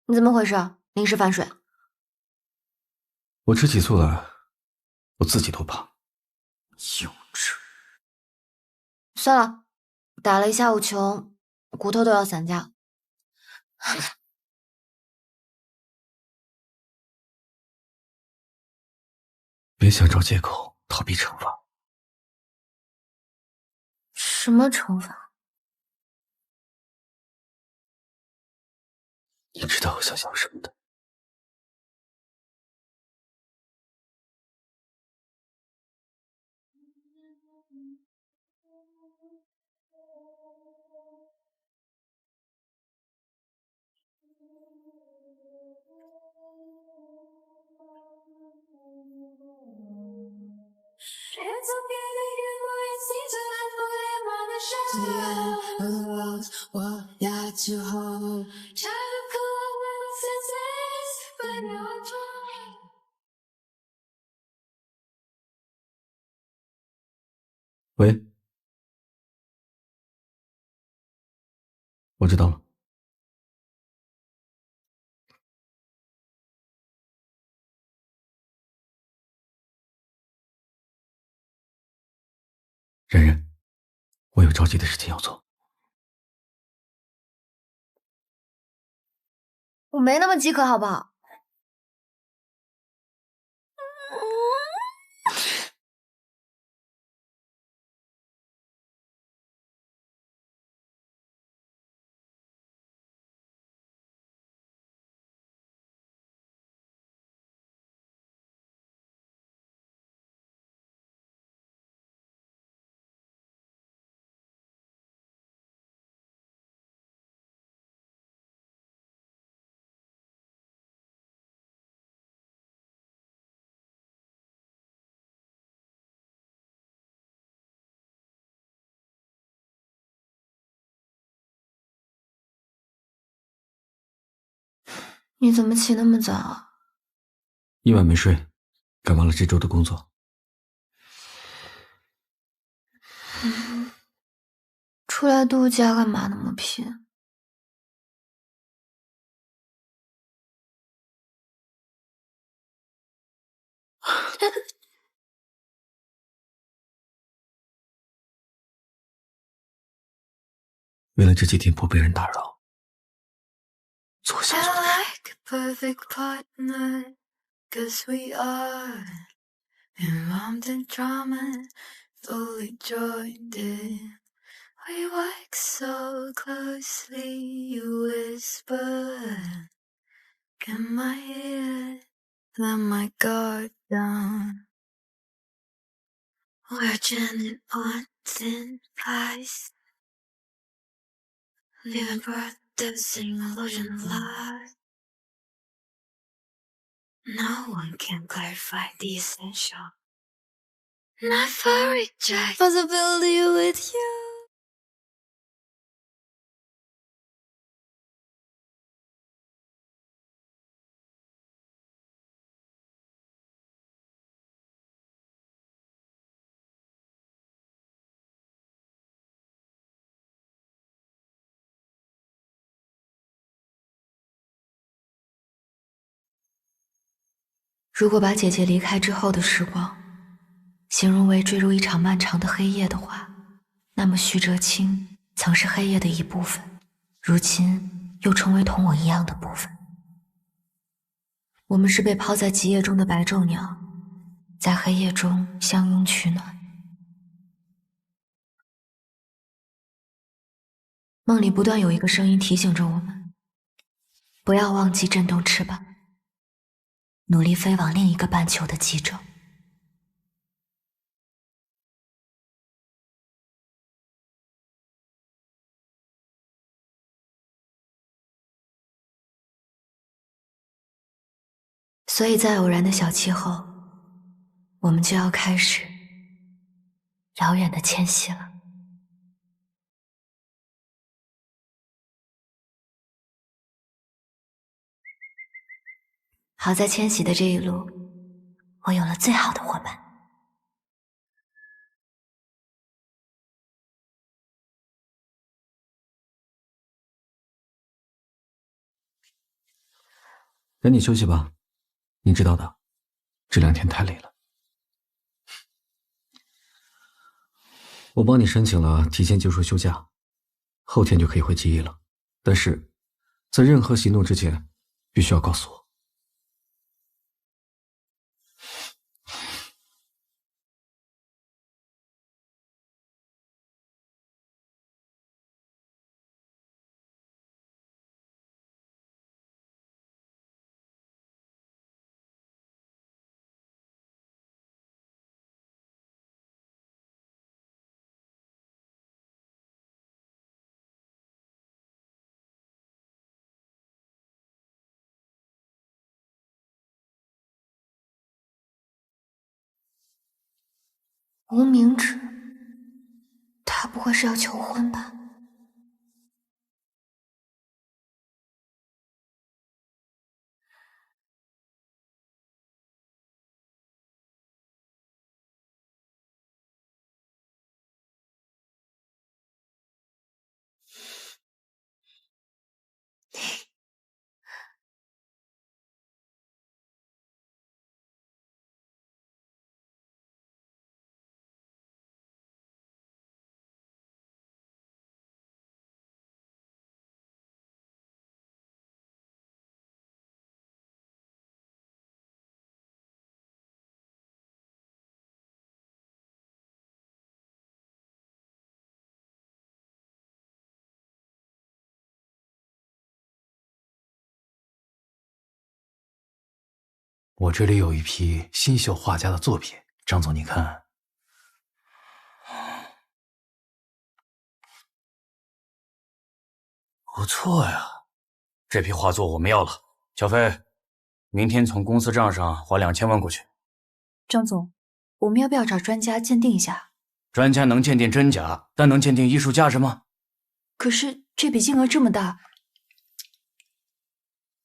你怎么回事？临时反水？我吃起醋来，我自己都怕。幼稚！算了，打了一下午球，骨头都要散架。别想找借口逃避惩罚。什么惩罚？你知道我想要什么的。喂，我知道了。冉冉，我有着急的事情要做。我没那么饥渴，好不好？你怎么起那么早啊？一晚没睡，赶完了这周的工作。出来度假干嘛那么拼？为了这几天不被人打扰，做想做的事。We work so closely, you whisper in my ear, let my guard down. We're Janet on thin ice, living producing illusion of life. No one can clarify the essential. Never reject possibility with you. 如果把姐姐离开之后的时光形容为坠入一场漫长的黑夜的话，那么徐哲清曾是黑夜的一部分，如今又成为同我一样的部分。我们是被抛在极夜中的白昼鸟，在黑夜中相拥取暖。梦里不断有一个声音提醒着我们，不要忘记震动翅膀，努力飞往另一个半球的极昼。所以在偶然的小憩后，我们就要开始遥远的迁徙了。好在迁徙的这一路，我有了最好的伙伴。赶紧休息吧，你知道的，这2天太累了。我帮你申请了提前结束休假，后天就可以回记忆了。但是，在任何行动之前，必须要告诉我。无名指，他不会是要求婚吧？我这里有一批新秀画家的作品，张总，你看。不错呀，这批画作我们要了。小飞，明天从公司账上划2000万过去。张总，我们要不要找专家鉴定一下？专家能鉴定真假，但能鉴定艺术价值吗？可是这笔金额这么大，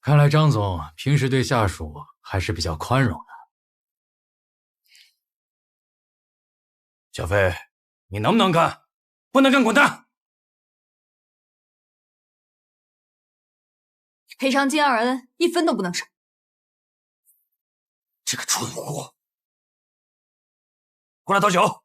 看来张总平时对下属还是比较宽容的。小飞，你能不能干？不能干滚蛋！赔偿金2人1分都不能少。这个蠢货，过来倒酒。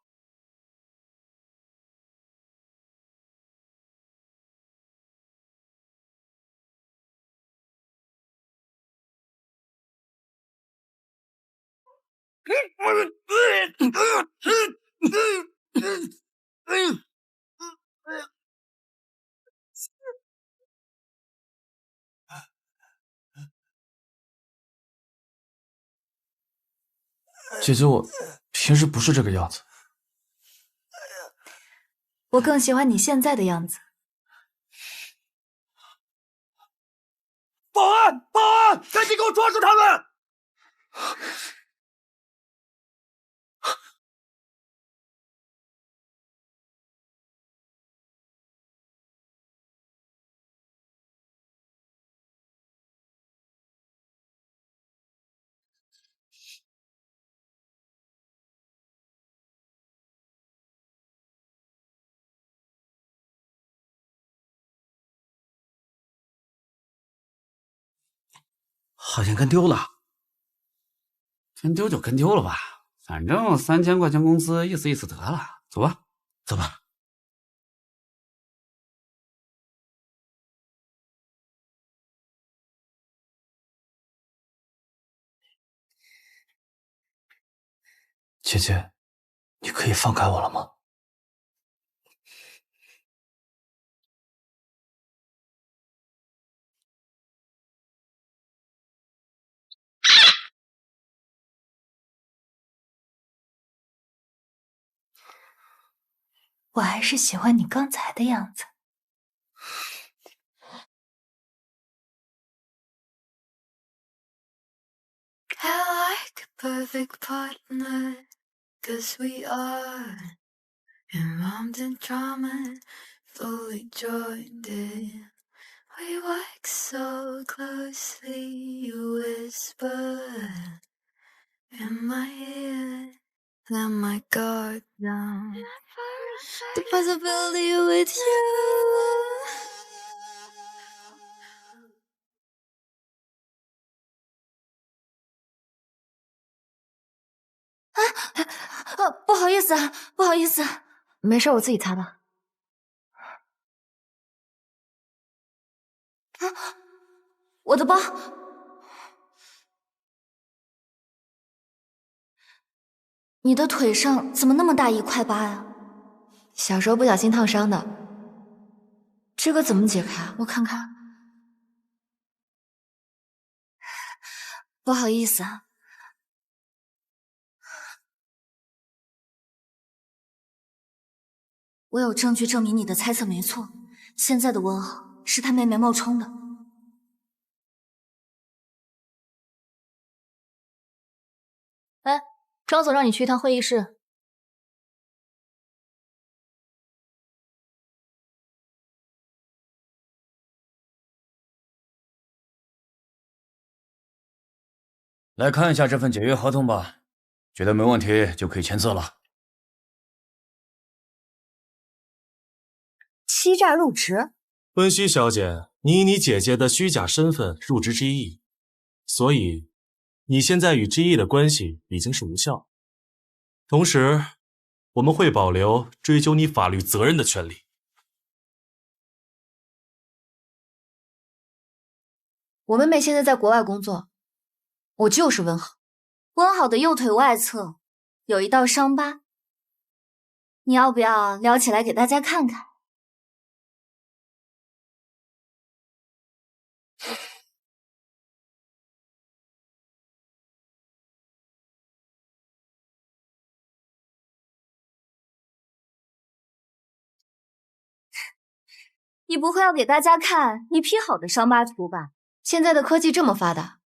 姐姐，我平时不是这个样子。我更喜欢你现在的样子。保安！保安！赶紧给我抓住他们！好像跟丢了。跟丢就跟丢了吧，反正3000块钱工资，意思意思得了。走吧，走吧。姐姐，你可以放开我了吗？我还是喜欢你刚才的样子。I like a perfect partner, 'cause we are embalmed in trauma, fully joined in. We work so closely, you whisper in my ear, let my guard down. The possibility with you. 不好意思，不好意思，没事，我自己擦吧。我的包，你的腿上怎么那么大一块疤呀？小时候不小心烫伤的。这个怎么解开？我看看。不好意思啊。我有证据证明你的猜测没错，现在的文豪是他妹妹冒充的。哎，张总让你去一趟会议室。来看一下这份解约合同吧，觉得没问题就可以签字了。欺诈入职？温熙小姐，你以你姐姐的虚假身份入职 GE， 所以你现在与 GE 的关系已经是无效。同时，我们会保留追究你法律责任的权利。我妹妹现在在国外工作，我就是温好。温好的右腿外侧有一道伤疤，你要不要撩起来给大家看看？你不会要给大家看你 P 好的伤疤图吧？现在的科技这么发达，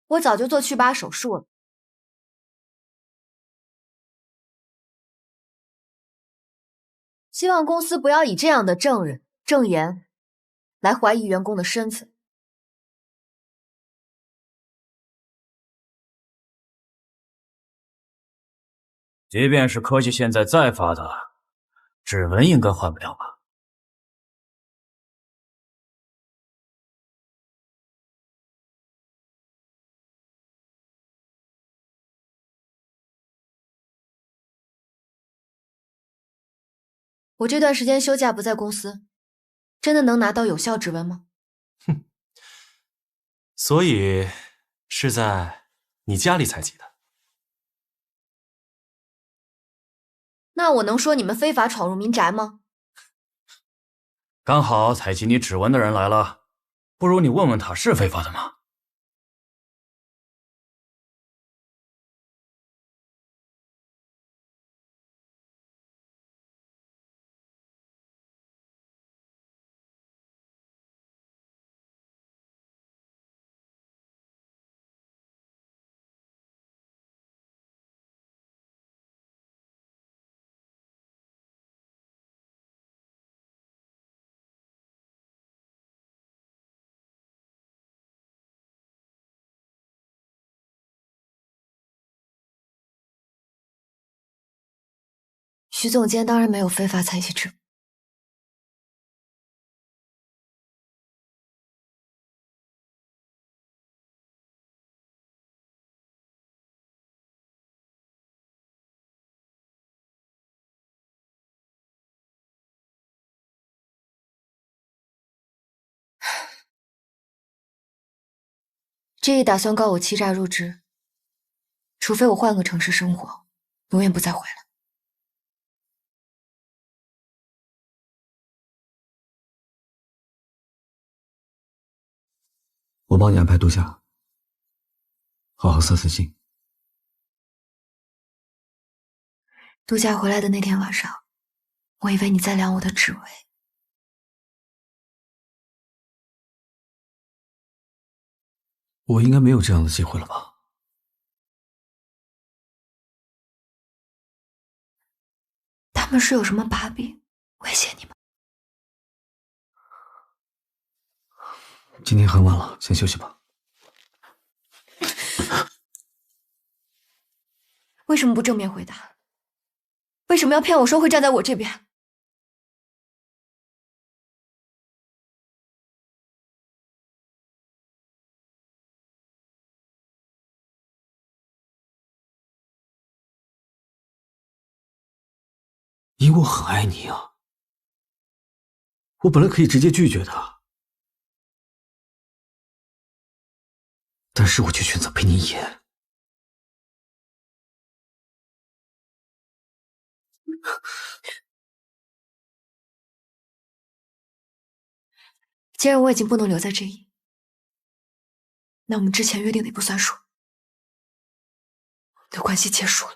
我早就做去疤手术了。希望公司不要以这样的证人、证言来怀疑员工的身份。即便是科技现在再发达，指纹应该换不了吧？我这段时间休假不在公司，真的能拿到有效指纹吗？哼，所以是在你家里采集的。那我能说你们非法闯入民宅吗？刚好采集你指纹的人来了，不如你问问他是非法的吗？徐总监当然没有非法采集指纹。这一打算告我欺诈入职，除非我换个城市生活，永远不再回来。我帮你安排度假，好好散散心。度假回来的那天晚上，我以为你在量我的指围。我应该没有这样的机会了吧？他们是有什么把柄威胁你们？今天很晚了，先休息吧。为什么不正面回答？为什么要骗我说会站在我这边？因为我很爱你啊。我本来可以直接拒绝的，但是我却选择陪你演。既然我已经不能留在这里，那我们之前约定的也不算数，我们的关系结束了。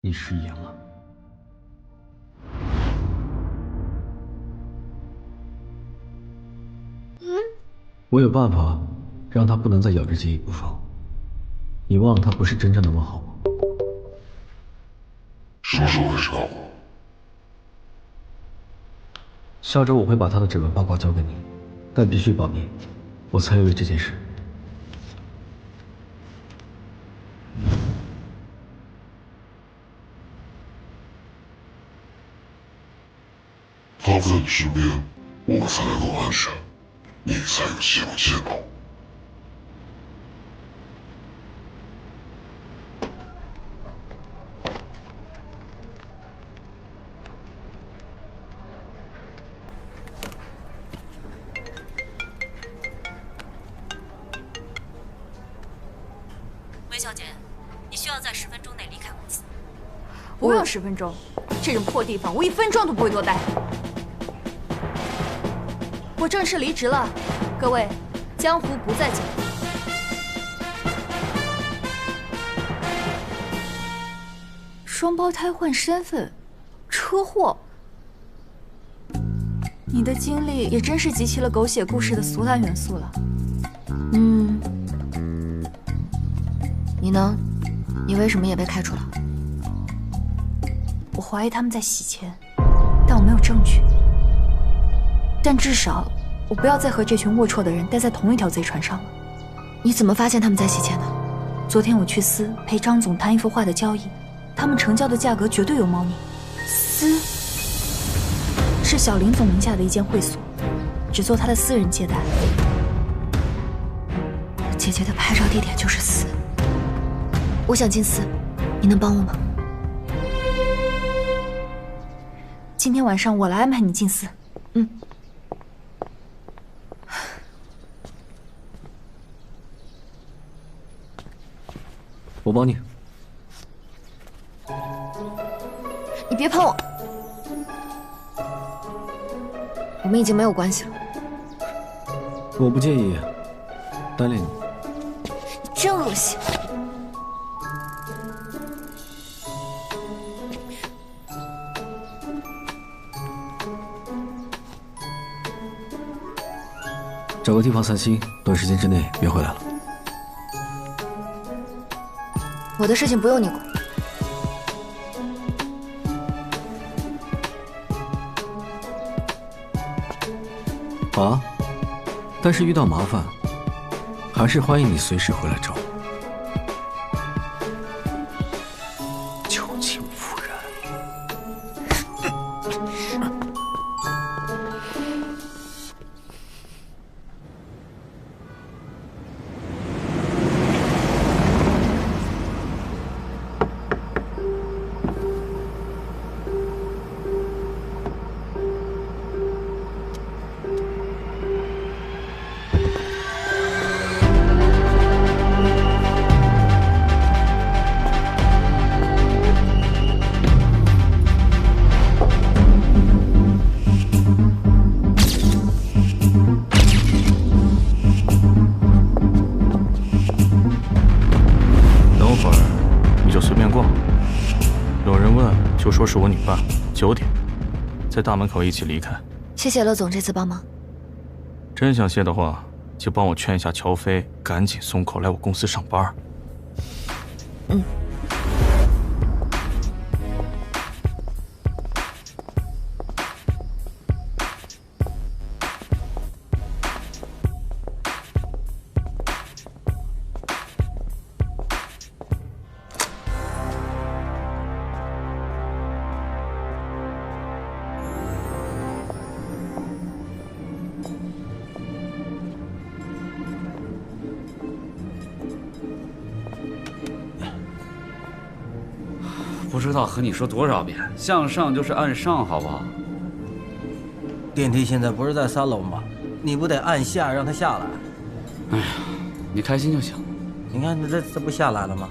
你食言了。我有办法让他不能再咬着记忆不放。你忘了他不是真正的孟浩吗？什么时候开始搞？下周我会把他的指纹报告交给你，但必须保密，我才有为这件事。他在你身边，我们才能够安全，你才有希望见到。魏小姐，你需要在10分钟内离开公司。不用10分钟，这种破地方我1分钟都不会多待。我正式离职了，各位，江湖不再见。双胞胎换身份，车祸。你的经历也真是集齐了狗血故事的俗烂元素了。你呢？你为什么也被开除了？我怀疑他们在洗钱，但我没有证据。但至少我不要再和这群龌龊的人待在同一条贼船上了。你怎么发现他们在洗钱的？昨天我去司陪张总谈一幅画的交易，他们成交的价格绝对有猫腻。司是小林总名下的一间会所，只做他的私人接待。姐姐的拍照地点就是司，我想进司，你能帮我吗？今天晚上我来安排你进司。我帮你。你别碰我，我们已经没有关系了。我不介意单恋你。真恶心。找个地方散心，短时间之内别回来了。我的事情不用你管。啊，但是遇到麻烦，还是欢迎你随时回来找我。旧情复燃。就说是我女伴，9点，在大门口一起离开。谢谢乐总这次帮忙。真想谢的话，就帮我劝一下乔飞，赶紧松口来我公司上班。不知道和你说多少遍，向上就是按上，好不好？电梯现在不是在3楼吗？你不得按下让它下来？哎呀，你开心就行。你看这不下来了吗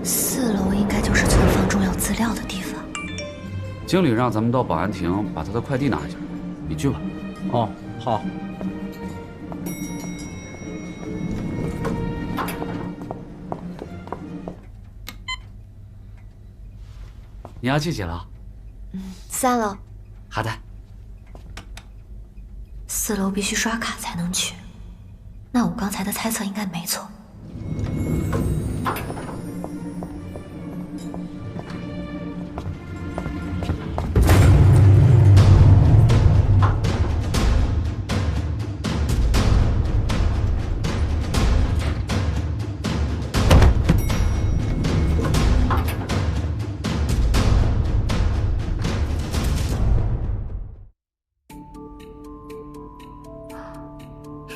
？4楼应该就是存放重要资料的地方。经理让咱们到保安亭把他的快递拿一下，你去吧。哦，好。你要去几楼？3楼。好的。4楼必须刷卡才能去，那我刚才的猜测应该没错。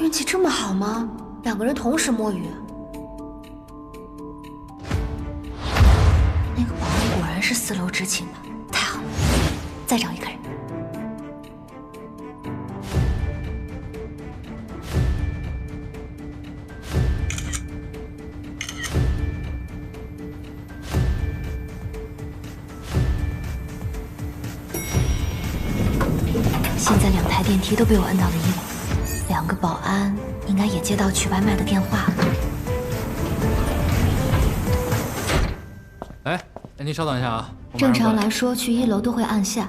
运气这么好吗？2个人同时摸鱼。那个保安果然是4楼执勤的，太好了！再找一个人。现在2台电梯都被我摁到了1楼。2个保安应该也接到取外卖的电话了。哎，您稍等一下啊。正常来说，去1楼都会按下，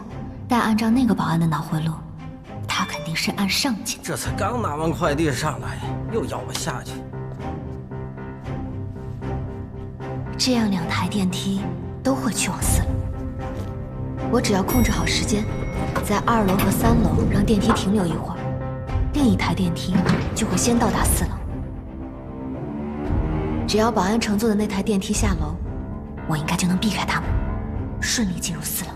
但按照那个保安的脑回路，他肯定是按上键。这才刚拿完快递上来，又要我下去。这样2台电梯都会去往4楼。我只要控制好时间，在2楼和3楼让电梯停留一会儿。另一台电梯就会先到达4楼。只要保安乘坐的那台电梯下楼，我应该就能避开他们，顺利进入4楼。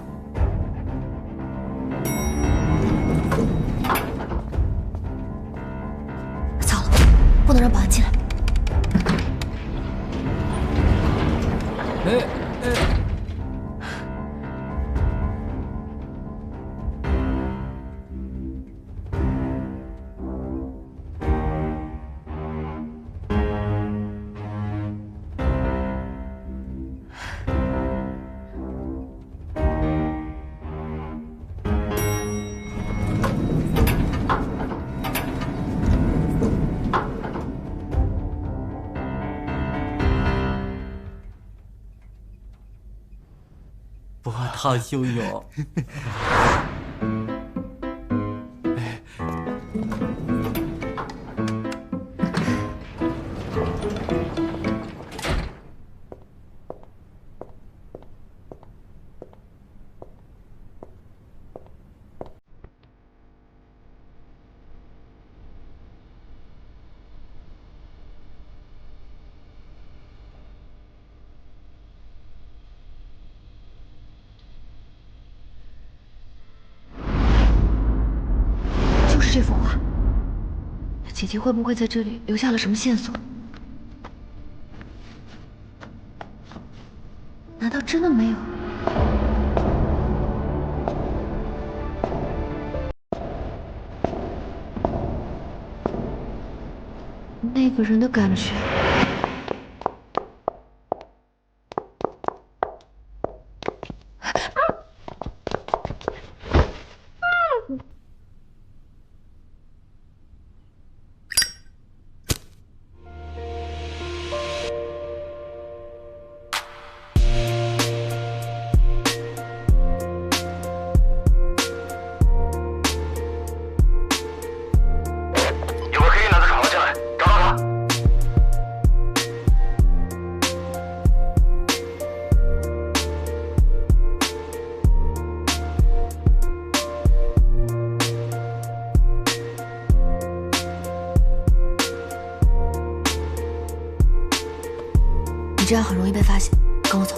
糟了，不能让保安进来。波涛汹涌。就是这幅画，姐姐会不会在这里留下了什么线索？难道真的没有？那个人的感觉。这样很容易被发现，跟我走。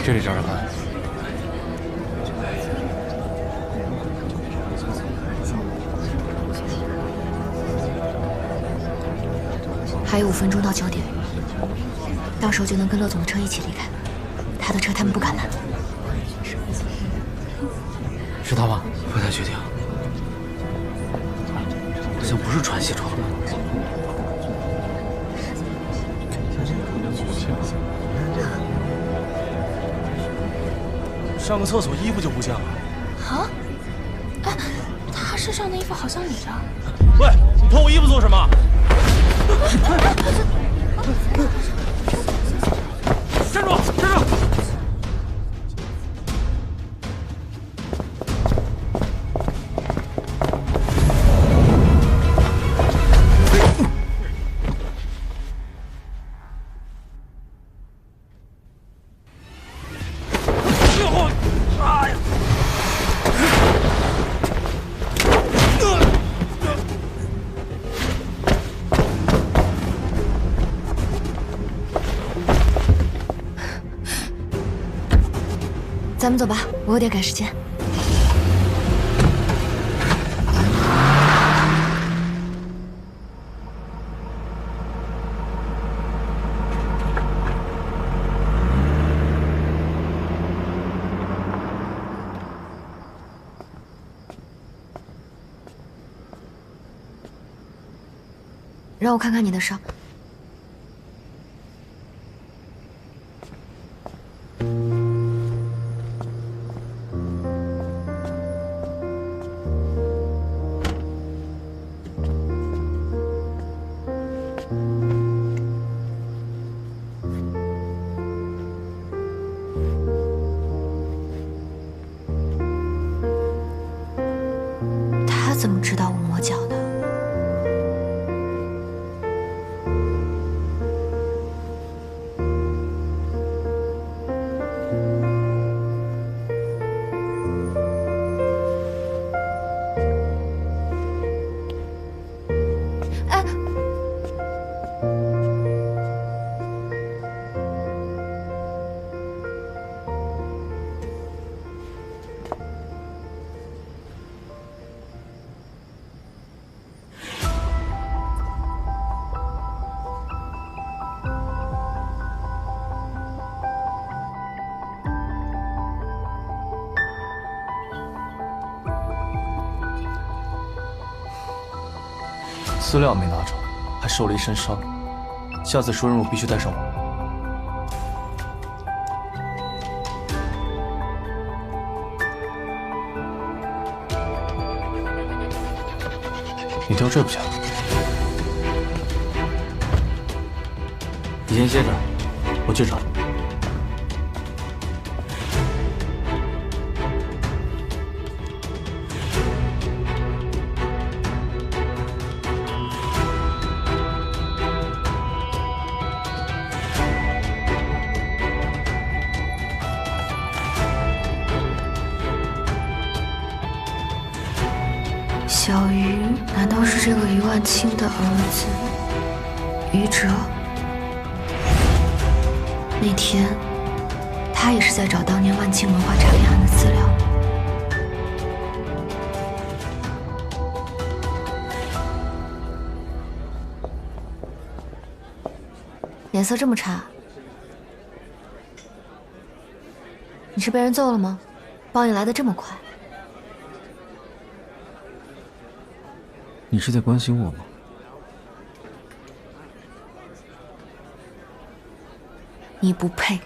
这里找找看。还有5分钟到9点，到时候就能跟乐总的车一起离开。他的车他们不敢拦。是他吗？不太确定，好像不是穿西装的。上个厕所衣服就不见了。啊？哎，他身上的衣服好像你的。喂，你脱我衣服做什么？站住！站住！咱们走吧，我有点赶时间。让我看看你的伤。他怎么知道我磨脚的？资料没拿着，还受了一身伤，下次出任务必须带上我。你掉这不行，你先歇着，我去找。小鱼难道是这个余万清的儿子余哲？那天他也是在找当年万清文化诈骗案的资料。脸色这么差，你是被人揍了吗？报应来得这么快。你是在关心我吗？你不配。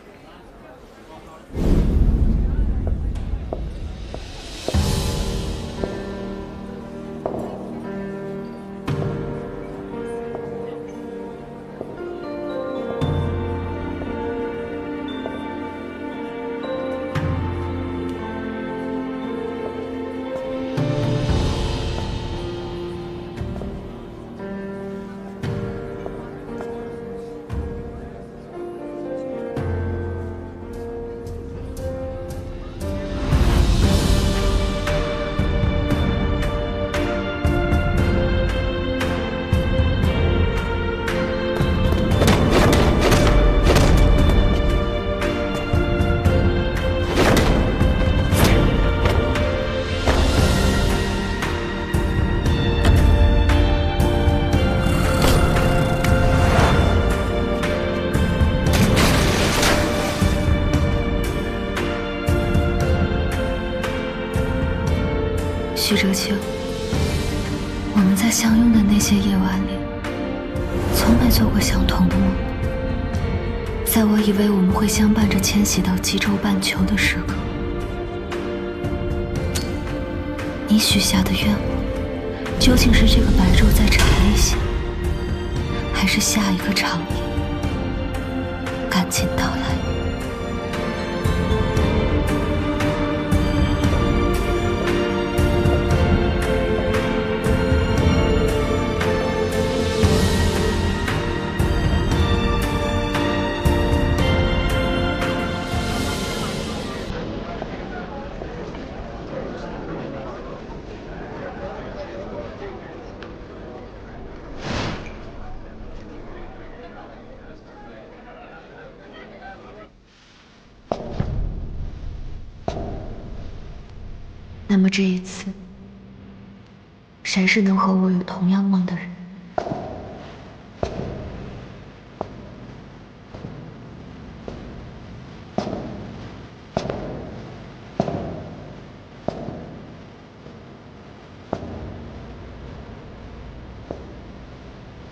徐哲清，我们在相拥的那些夜晚里，从没做过相同的梦。在我以为我们会相伴着迁徙到极洲半球的时刻，你许下的愿望，究竟是这个白昼在查理县，还是下一个长夜赶紧到来？那么这一次，谁是能和我有同样梦的人？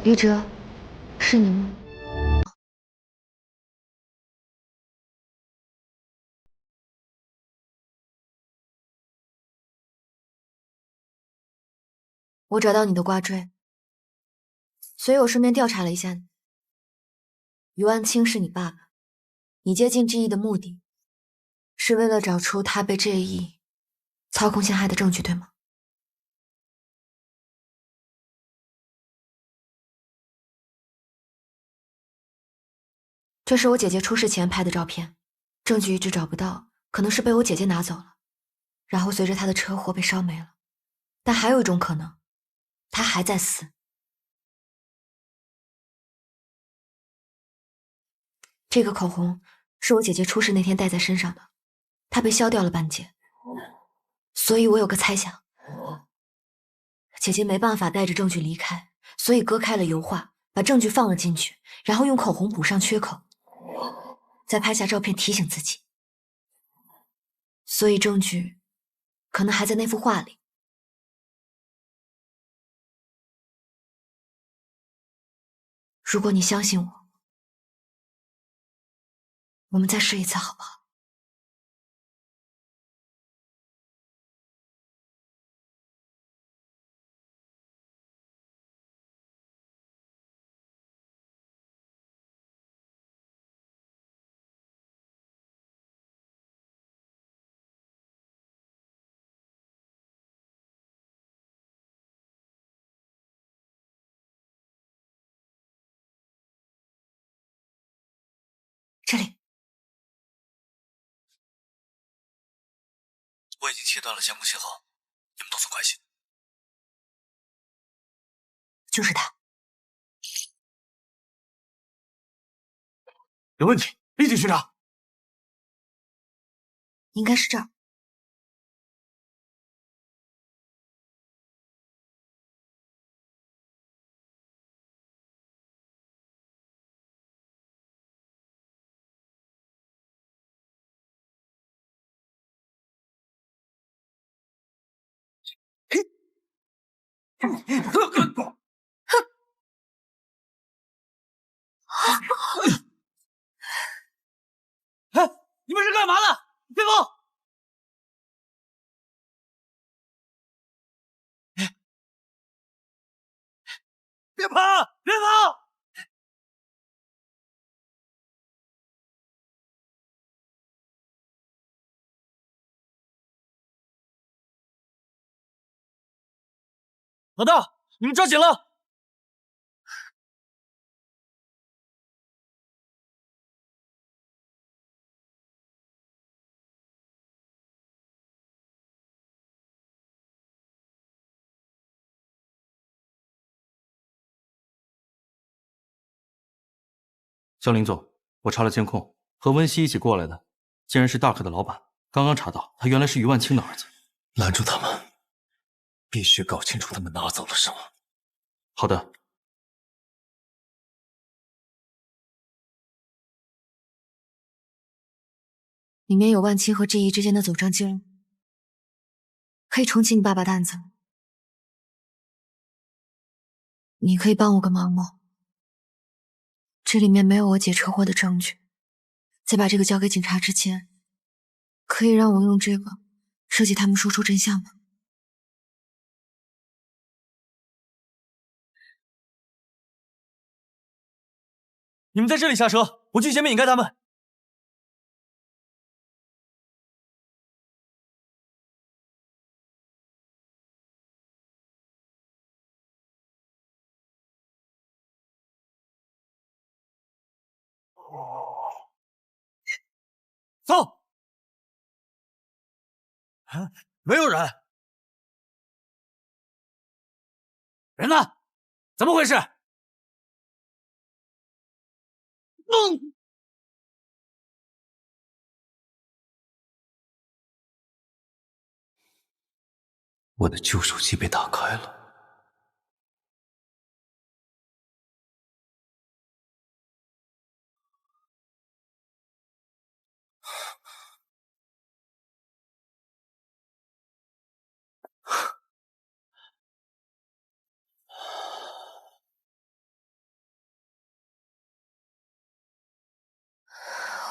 于哲，是你吗？我找到你的挂坠，所以我顺便调查了一下你。余万清是你爸爸，你接近志毅的目的，是为了找出他被志毅操控陷害的证据，对吗？这是我姐姐出事前拍的照片，证据一直找不到，可能是被我姐姐拿走了，然后随着她的车祸被烧没了。但还有一种可能，她还在死。这个口红是我姐姐出事那天戴在身上的，它被削掉了半截，所以我有个猜想，姐姐没办法带着证据离开，所以割开了油画，把证据放了进去，然后用口红补上缺口，再拍下照片提醒自己。所以证据可能还在那幅画里。如果你相信我，我们再试一次好不好？这里。我已经切断了监控信号，你们动作快些。就是他。有问题，立即巡查。应该是这儿。哎，你们是干嘛的？别跑！别跑！别跑！老大，你们抓紧了！肖林总，我查了监控，和温熙一起过来的，竟然是 Dark 的老板。刚刚查到，他原来是余万清的儿子。拦住他们，必须搞清楚他们拿走了什么。好的。里面有万清和志毅之间的走账记录，可以重启你爸爸的案子了。你可以帮我个忙吗？这里面没有我姐车祸的证据，在把这个交给警察之前，可以让我用这个设计他们说出真相吗？你们在这里下车，我去前面引开他们。走。啊，没有人。人呢？怎么回事？我的旧手机被打开了。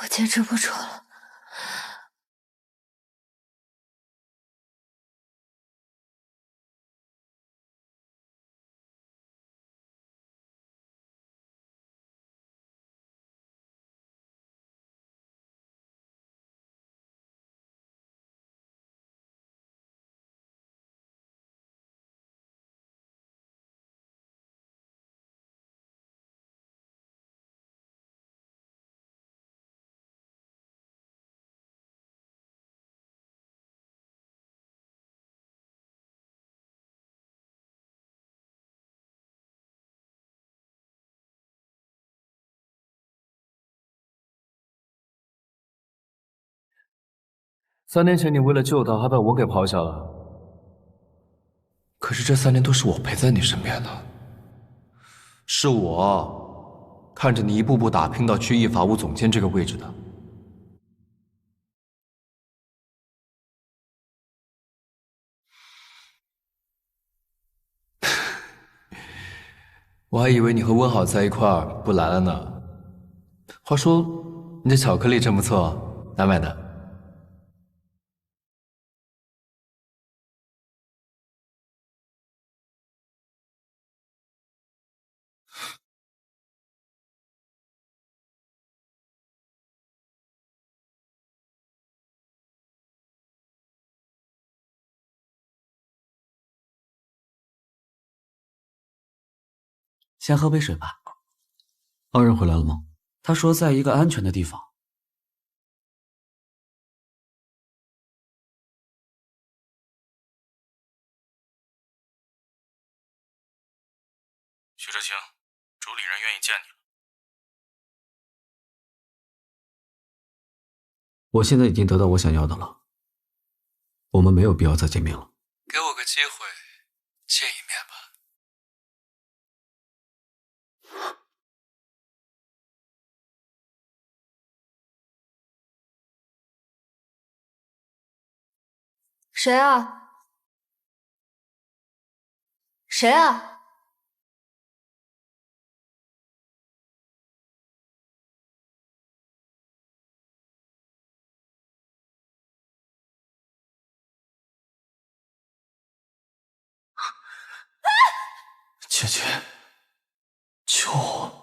我坚持不住了。3年前你为了救他，还把我给抛下了。可是这3年都是我陪在你身边的，是我看着你一步步打拼到区域法务总监这个位置的。我还以为你和温好在一块儿不来了呢。话说，你这巧克力真不错，哪买的？先喝杯水吧。二人回来了吗？他说在一个安全的地方。徐哲清，主理人愿意见你了。我现在已经得到我想要的了，我们没有必要再见面了。给我个机会，见一面吧。谁啊？谁啊？姐姐，救我！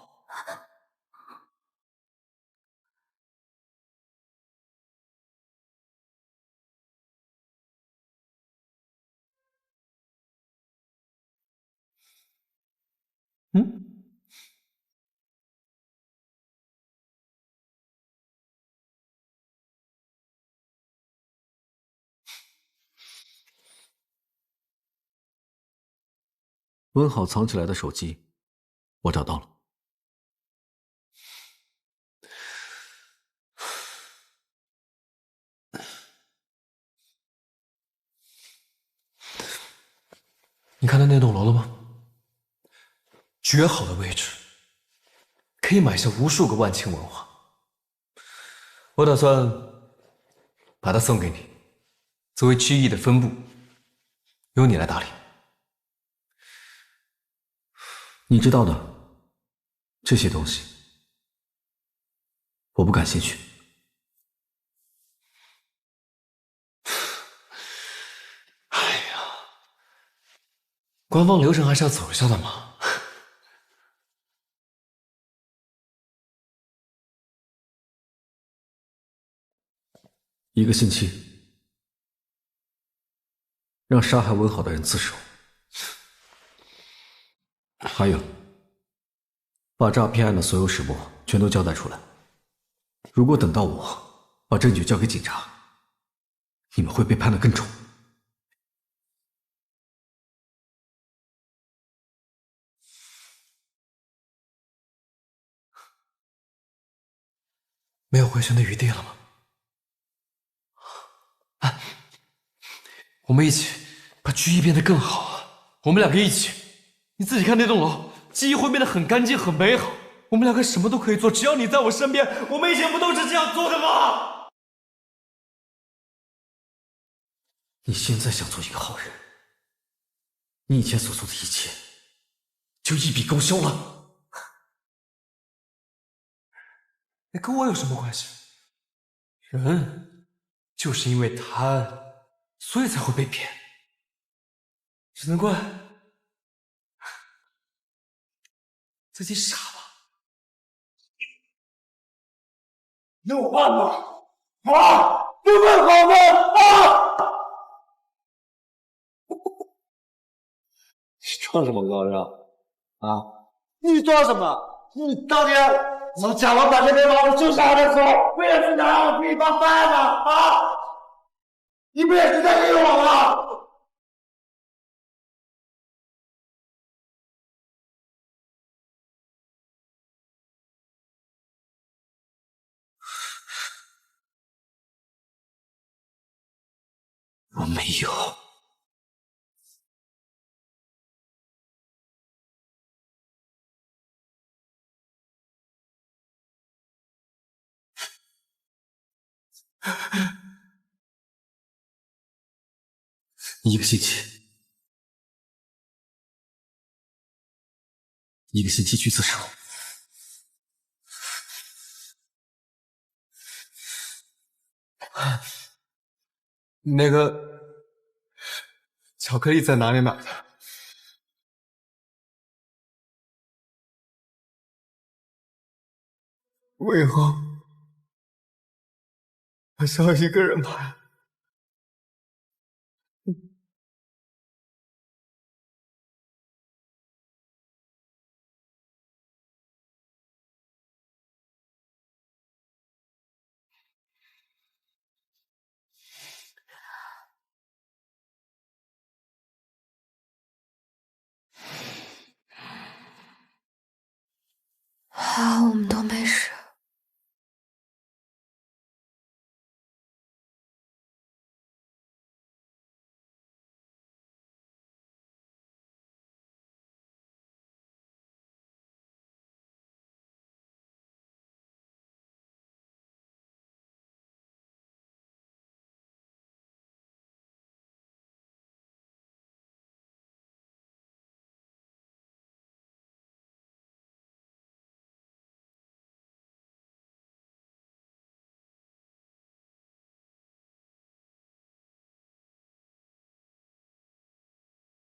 温好藏起来的手机，我找到了。你看到那栋楼了吗？绝好的位置，可以买下无数个万青文化。我打算把它送给你，作为区域的分部，由你来打理。你知道的，这些东西我不感兴趣。哎呀，官方流程还是要走一下的嘛。1个星期，让杀害温好的人自首。还有，把诈骗案的所有始末全都交代出来。如果等到我把证据交给警察，你们会被判得更重。没有回旋的余地了吗？我们一起把居易变得更好啊！我们2个一起，你自己看那栋楼，记忆会变得很干净、很美好。我们2个什么都可以做，只要你在我身边。我们以前不都是这样做的吗？你现在想做一个好人，你以前所做的一切就一笔勾销了。那跟我有什么关系？人就是因为贪，所以才会被骗。只能怪自己傻吧。有办法啊！你们好吗？啊！你装什么高尚啊？你装什么？你当年从贾老板这边把我救下来的时候，不也是想让我吃一顿饭吗？啊！你不也是在利用我吗？我没有。1个星期，1个星期去自首。那个巧克力在哪里买的？我以后还是要一个人买。好，我们都没事。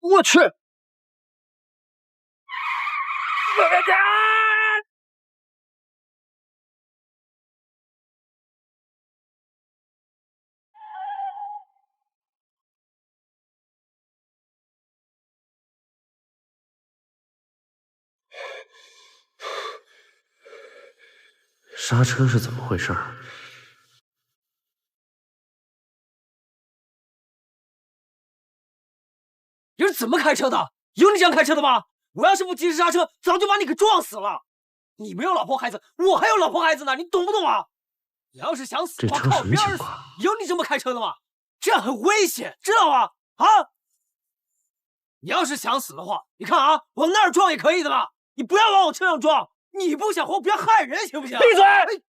我去！我的天！刹车是怎么回事？你是怎么开车的？有你这样开车的吗？我要是不及时刹车，早就把你给撞死了。你没有老婆孩子，我还有老婆孩子呢，你懂不懂啊？你要是想死的话，靠边儿死！有你这么开车的吗？这样很危险，知道吗？啊！你要是想死的话，你看啊，往那儿撞也可以的嘛，你不要往我车上撞。你不想活，不要害人，行不行？闭嘴！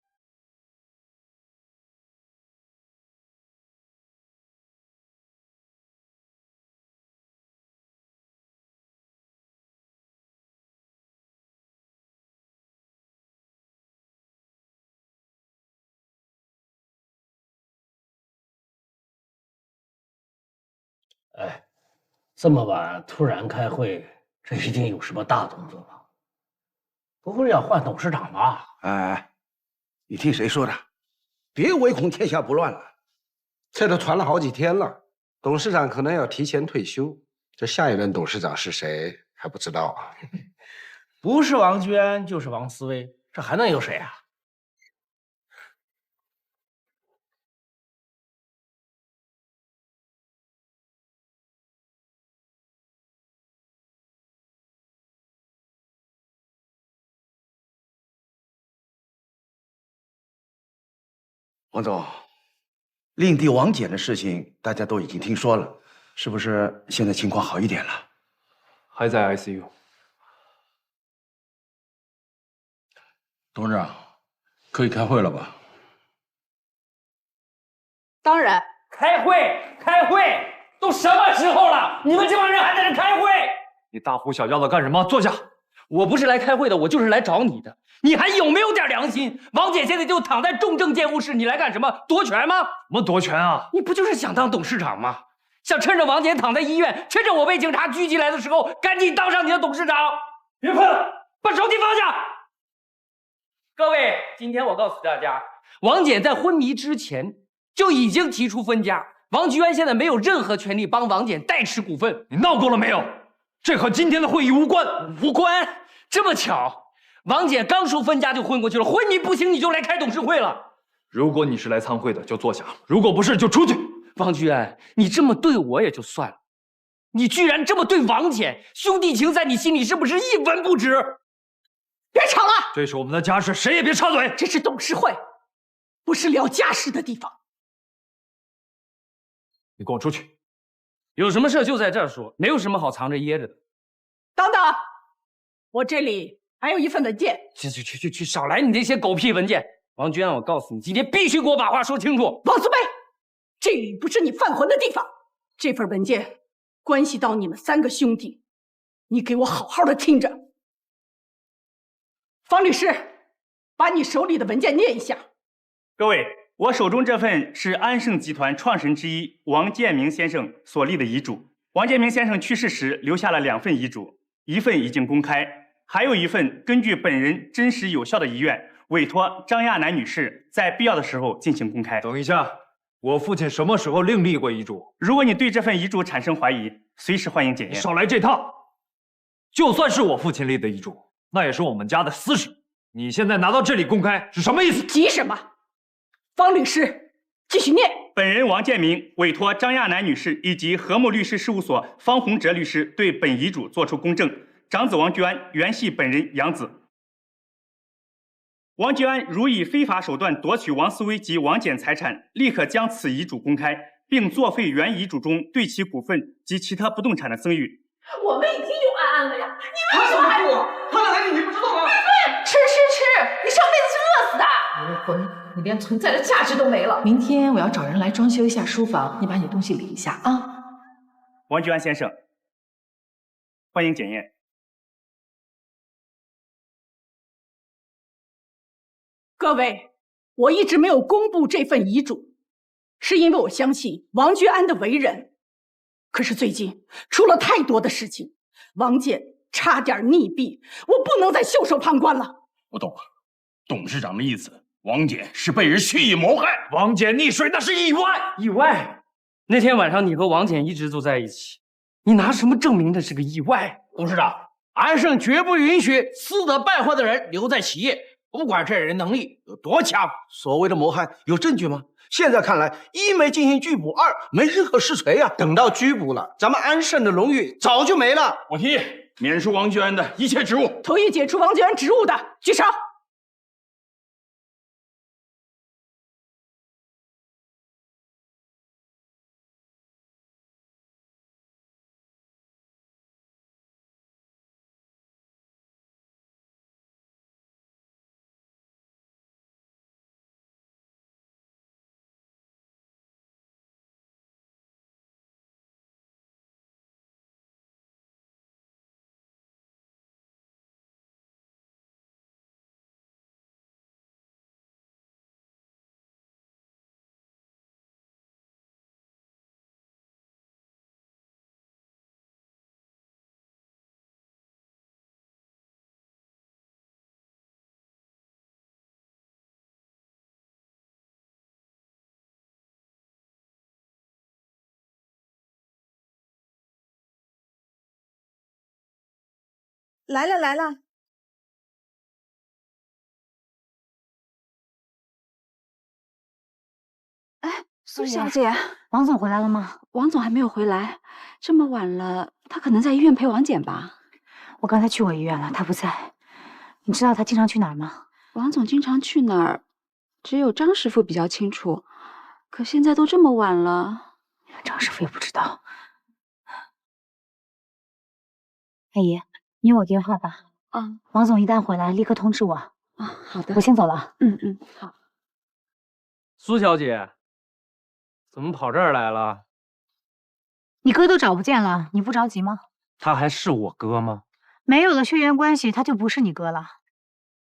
哎，这么晚突然开会，这一定有什么大动作吧？不会是要换董事长吧？哎，你听谁说的？别唯恐天下不乱了。这都传了好几天了，董事长可能要提前退休，这下一任董事长是谁还不知道啊。不是王居安就是王思威，这还能有谁啊？王总，令弟王翦的事情大家都已经听说了，是不是现在情况好一点了？还在 ICU。董事长，可以开会了吧？当然，开会，都什么时候了？你们这帮人还在这开会？你大呼小叫的干什么？坐下。我不是来开会的，我就是来找你的。你还有没有点良心？王翦现在就躺在重症监护室，你来干什么？夺权吗？什么夺权啊？你不就是想当董事长吗？想趁着王翦躺在医院，趁着我被警察狙击来的时候，赶紧当上你的董事长？别困了，把手机放下。各位，今天我告诉大家，王翦在昏迷之前就已经提出分家，王居安现在没有任何权利帮王翦代持股份。你闹够了没有？这和今天的会议无关。无关？这么巧，王翦刚说分家就昏过去了，昏迷不醒你就来开董事会了。如果你是来参会的，就坐下；如果不是，就出去。王居安，你这么对我也就算了，你居然这么对王翦，兄弟情在你心里是不是一文不值？别吵了，这是我们的家事，谁也别插嘴。这是董事会，不是聊家事的地方。你跟我出去。有什么事就在这儿说，没有什么好藏着掖着的。等等，我这里还有一份文件。去，少来你那些狗屁文件！王居安，我告诉你，今天必须给我把话说清楚。王思威，这里不是你犯浑的地方。这份文件关系到你们3个兄弟，你给我好好的听着。方律师，把你手里的文件念一下。各位，我手中这份是安盛集团创始人之一王建明先生所立的遗嘱。王建明先生去世时留下了2份遗嘱，一份已经公开，还有一份根据本人真实有效的遗愿，委托张亚楠女士在必要的时候进行公开。等一下，我父亲什么时候另立过遗嘱？如果你对这份遗嘱产生怀疑，随时欢迎检验。少来这套！就算是我父亲立的遗嘱，那也是我们家的私事。你现在拿到这里公开是什么意思？急什么？方律师，继续念。本人王建明委托张亚楠女士以及和睦律师事务所方洪哲律师对本遗嘱作出公证。长子王居安原系本人养子。王居安如以非法手段夺取王思威及王翦财产，立刻将此遗嘱公开，并作废原遗嘱中对其股份及其他不动产的赠与。我们已经有案了呀，你为什么还不？他的来历你不知道吗？吃！你上辈子是饿死的。离婚，你连存在的价值都没了。明天我要找人来装修一下书房，你把你东西理一下啊。王居安先生，欢迎检验。各位，我一直没有公布这份遗嘱，是因为我相信王居安的为人。可是最近出了太多的事情，王翦差点溺毙，我不能再袖手旁观了。我懂了，董事长的意思，王翦是被人蓄意谋害。王翦溺水那是意外，意外。那天晚上你和王翦一直都在一起，你拿什么证明这是个意外？董事长，安盛绝不允许私德败坏的人留在企业，不管这人能力有多强。所谓的谋害有证据吗？现在看来，一没进行拘捕，二没任何实锤啊。等到拘捕了，咱们安盛的荣誉早就没了。我提议免除王居安的一切职务。同意解除王居安职务的举手。来了来了。哎，苏小姐，王总回来了吗？王总还没有回来，这么晚了，他可能在医院陪王简吧。我刚才去过医院了，他不在。你知道他经常去哪儿吗？王总经常去哪儿，只有张师傅比较清楚。可现在都这么晚了，张师傅也不知道。阿姨，你有我电话吧？嗯。王总一旦回来，立刻通知我。啊，好的。我先走了。好。苏小姐，怎么跑这儿来了？你哥都找不见了，你不着急吗？他还是我哥吗？没有了血缘关系，他就不是你哥了。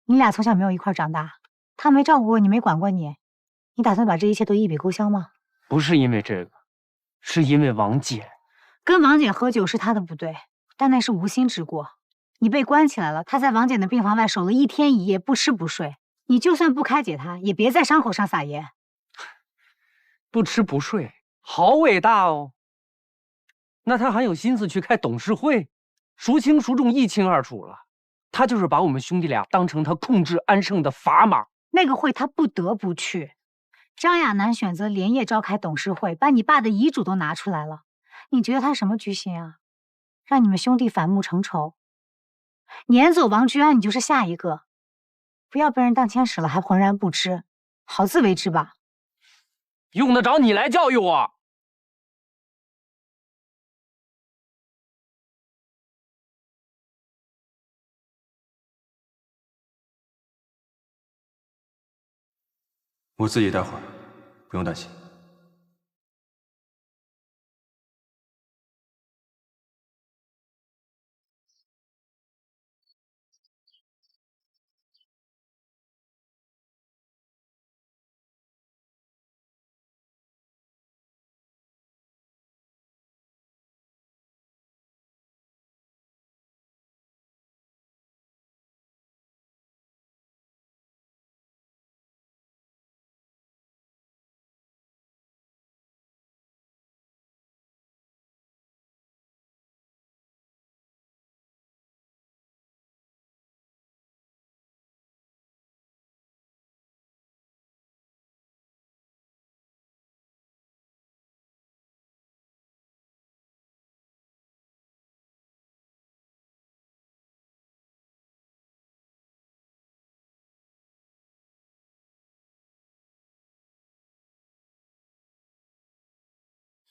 你俩从小没有一块长大，他没照顾过你，没管过你，你打算把这一切都一笔勾销吗？不是因为这个，是因为王姐。跟王姐喝酒是他的不对，但那是无心之过。你被关起来了，他在王姐的病房外守了1天1夜，不吃不睡。你就算不开解他，也别在伤口上撒盐。不吃不睡，好伟大哦！那他还有心思去开董事会，孰轻孰重一清二楚了。他就是把我们兄弟俩当成他控制安盛的砝码。那个会他不得不去。张亚楠选择连夜召开董事会，把你爸的遗嘱都拿出来了。你觉得他什么居心啊？让你们兄弟反目成仇。撵走王居安，你就是下一个。不要被人当钱使了还浑然不知，好自为之吧。用得着你来教育我？我自己待会儿，不用担心。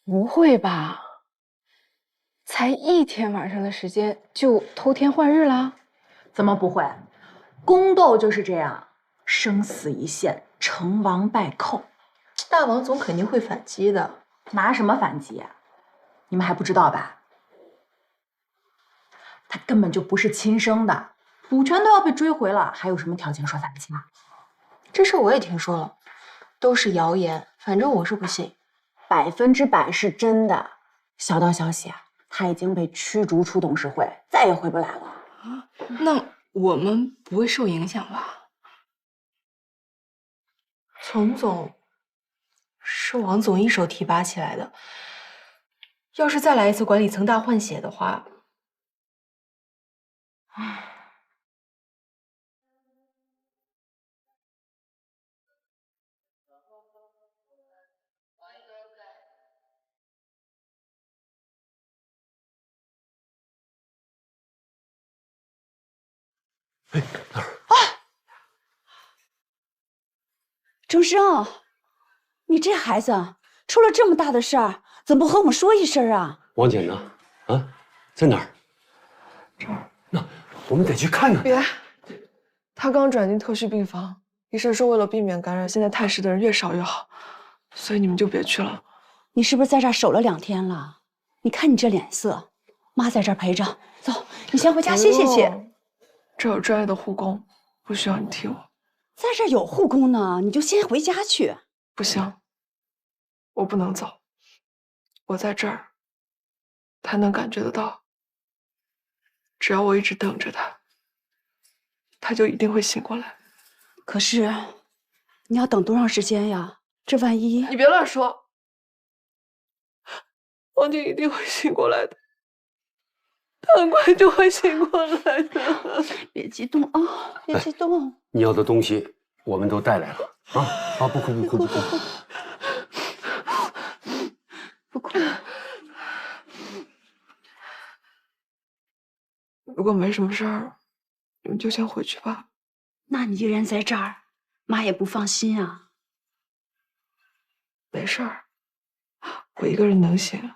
不会吧？才1天晚上的时间就偷天换日啦？怎么不会？宫斗就是这样，生死一线，成王败寇。大王总肯定会反击的。拿什么反击啊？你们还不知道吧？他根本就不是亲生的，主权都要被追回了，还有什么条件说反击啊？这事我也听说了，都是谣言，反正我是不信。100%是真的。小道消息啊，他已经被驱逐出董事会，再也回不来了。啊，那我们不会受影响吧？丛总是王总一手提拔起来的，要是再来一次管理层大换血的话，哎，哪儿？钟生，你这孩子出了这么大的事儿，怎么不和我们说一声啊？王姐呢？啊，在哪儿？那我们得去看看。别，他刚转进特需病房，医生说为了避免感染，现在探视的人越少越好，所以你们就别去了。你是不是在这儿守了2天了？你看你这脸色，妈在这儿陪着。走，你先回家歇歇去。这有专业的护工，不需要你替我。在这儿有护工呢，你就先回家去。不行，我不能走。我在这儿，他能感觉得到。只要我一直等着他，他就一定会醒过来。可是，你要等多长时间呀？这万一……你别乱说。王姐一定会醒过来的。很快就会醒过来的。别激动啊，别激动。你要的东西我们都带来了啊！啊，不哭不哭不哭。不哭。如果没什么事儿，你们就先回去吧。那你一人在这儿，妈也不放心啊。没事儿，我一个人能行。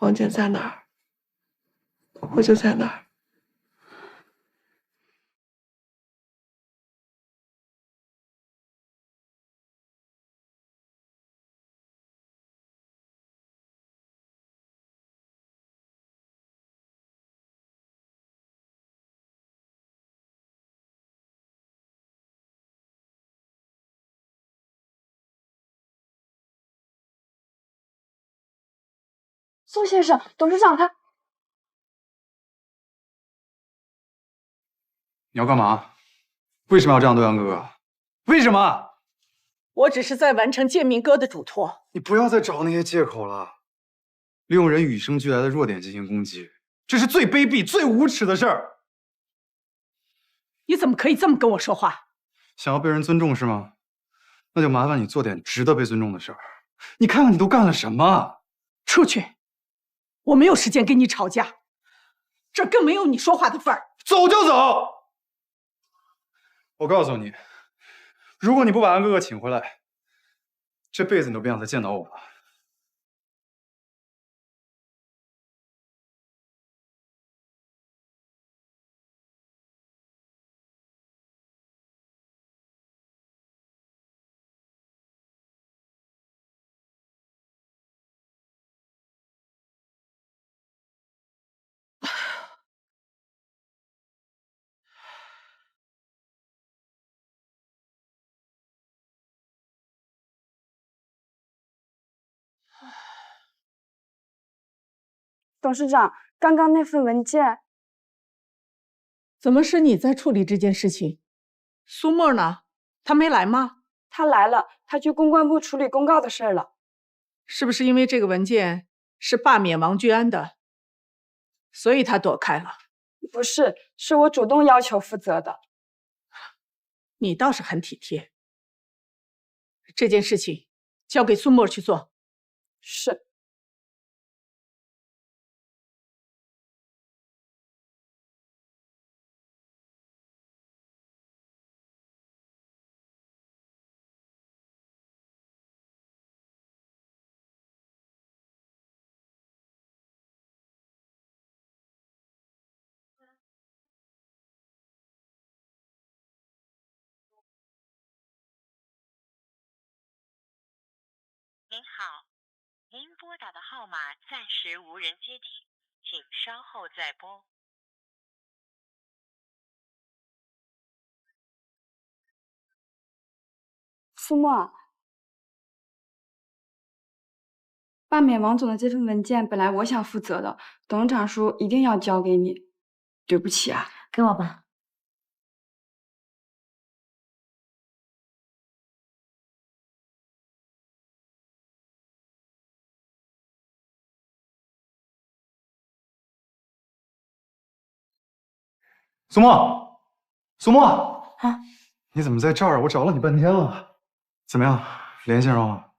王建在哪儿，我就在哪儿。苏先生，董事长他……你要干嘛？为什么要这样对安哥哥？为什么？我只是在完成建明哥的嘱托。你不要再找那些借口了，利用人与生俱来的弱点进行攻击，这是最卑鄙、最无耻的事儿。你怎么可以这么跟我说话？想要被人尊重是吗？那就麻烦你做点值得被尊重的事儿。你看看你都干了什么！出去！我没有时间跟你吵架，这儿更没有你说话的份儿。走就走！我告诉你，如果你不把安哥哥请回来，这辈子你都别想再见到我了。董事长，刚刚那份文件，怎么是你在处理这件事情？苏沫呢？他没来吗？他来了，他去公关部处理公告的事儿了。是不是因为这个文件是罢免王居安的，所以他躲开了？不是，是我主动要求负责的。你倒是很体贴。这件事情交给苏沫去做。是。您好，您拨打的号码暂时无人接听，请稍后再拨。苏沫，罢免王总的这份文件本来我想负责的，董事长说一定要交给你，对不起啊。给我吧。苏沫，苏沫啊，你怎么在这儿？我找了你半天了。怎么样，联系上了吗？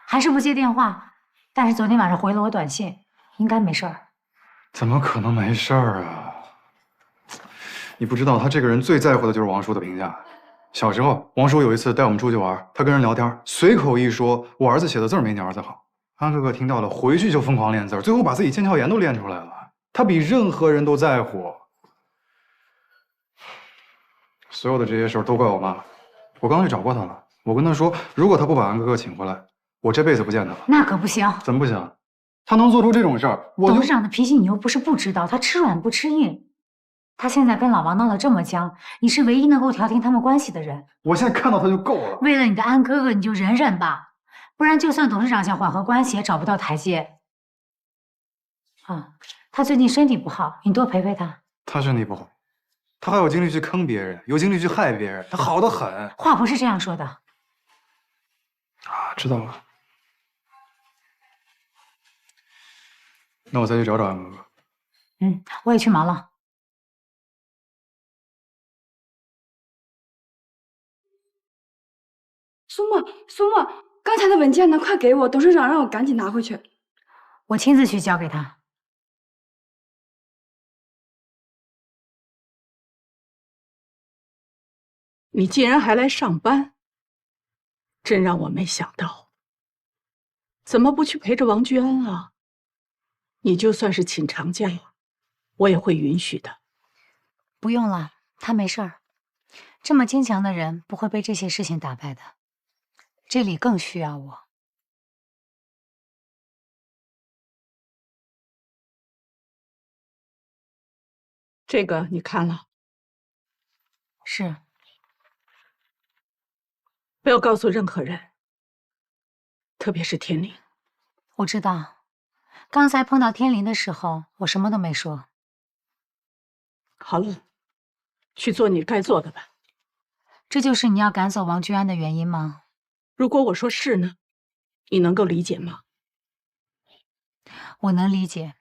还是不接电话，但是昨天晚上回了我短信，应该没事儿。怎么可能没事儿啊？你不知道，他这个人最在乎的就是王叔的评价。小时候，王叔有一次带我们出去玩，他跟人聊天，随口一说，我儿子写的字没你儿子好。安哥哥听到了，回去就疯狂练字，最后把自己腱鞘炎都练出来了。他比任何人都在乎。所有的这些事儿都怪我妈。我刚去找过她了，我跟她说，如果她不把安哥哥请回来，我这辈子不见他了。那可不行。怎么不行？他能做出这种事儿，我就……董事长的脾气你又不是不知道，他吃软不吃硬。他现在跟老王闹得这么僵，你是唯一能够调停他们关系的人。我现在看到他就够了。为了你的安哥哥，你就忍忍吧，不然就算董事长想缓和关系，也找不到台阶。啊，他最近身体不好，你多陪陪他。他身体不好，他还有精力去坑别人，有精力去害别人，他好得很。话不是这样说的。啊，知道了。那我再去找找安哥哥。嗯，我也去忙了。苏沫，苏沫，刚才的文件呢？快给我，董事长让我赶紧拿回去。我亲自去交给他。你竟然还来上班，真让我没想到。怎么不去陪着王居安啊？你就算是请长假，我也会允许的。不用了，他没事儿。这么坚强的人不会被这些事情打败的。这里更需要我。这个你看了？是。不要告诉任何人，特别是天灵。我知道，刚才碰到天灵的时候，我什么都没说。好了，去做你该做的吧。这就是你要赶走王居安的原因吗？如果我说是呢，你能够理解吗？我能理解，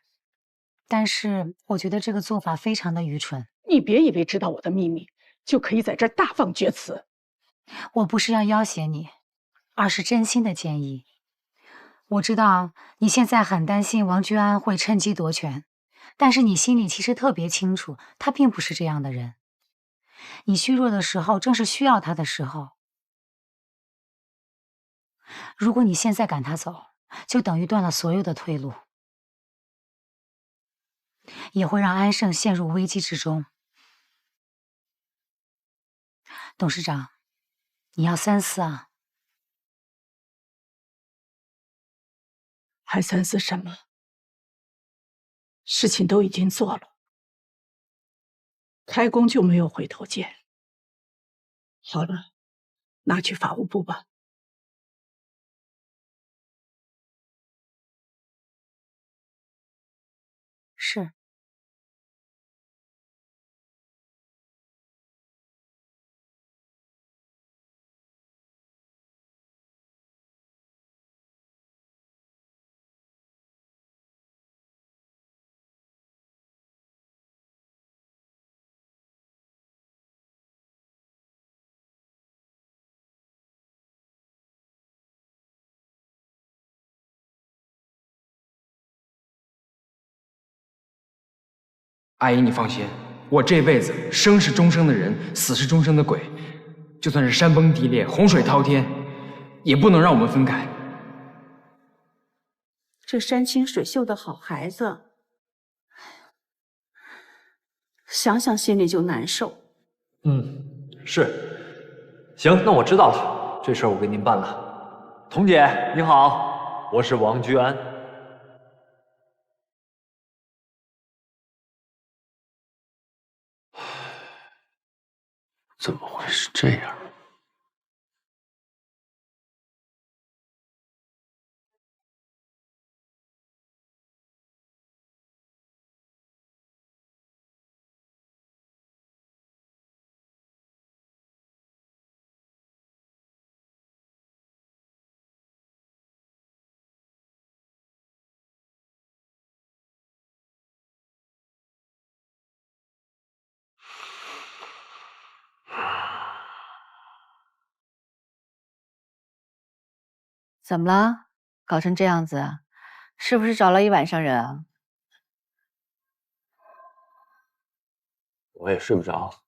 但是我觉得这个做法非常的愚蠢。你别以为知道我的秘密就可以在这儿大放厥词。我不是要要挟你，而是真心的建议。我知道你现在很担心王居安会趁机夺权，但是你心里其实特别清楚，他并不是这样的人。你虚弱的时候，正是需要他的时候。如果你现在赶他走，就等于断了所有的退路，也会让安盛陷入危机之中。董事长，你要三思啊！还三思什么？事情都已经做了，开工就没有回头箭。好了，拿去法务部吧。是。阿姨，你放心，我这辈子生是终生的人，死是终生的鬼，就算是山崩地裂、洪水滔天，也不能让我们分开。这山清水秀的好孩子，想想心里就难受。是。行，那我知道了，这事儿我给您办了。童姐，你好，我是王居安。怎么会是这样？怎么了？搞成这样子，是不是找了一晚上人啊？我也睡不着。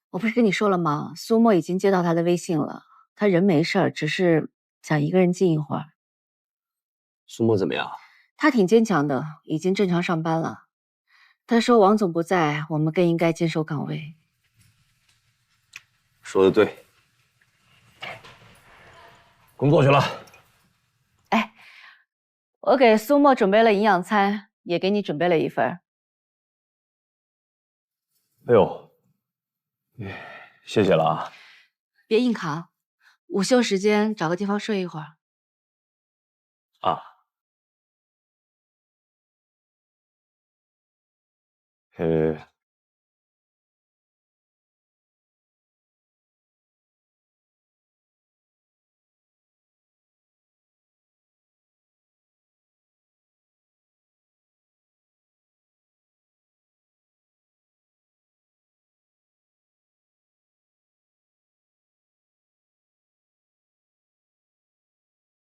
我不是跟你说了吗？苏沫已经接到他的微信了，他人没事儿，只是想一个人静一会儿。苏沫怎么样？他挺坚强的，已经正常上班了。他说王总不在，我们更应该坚守岗位。说的对，工作去了。我给苏沫准备了营养餐，也给你准备了一份。哎呦，谢谢了啊。别硬扛，午休时间找个地方睡一会儿。啊。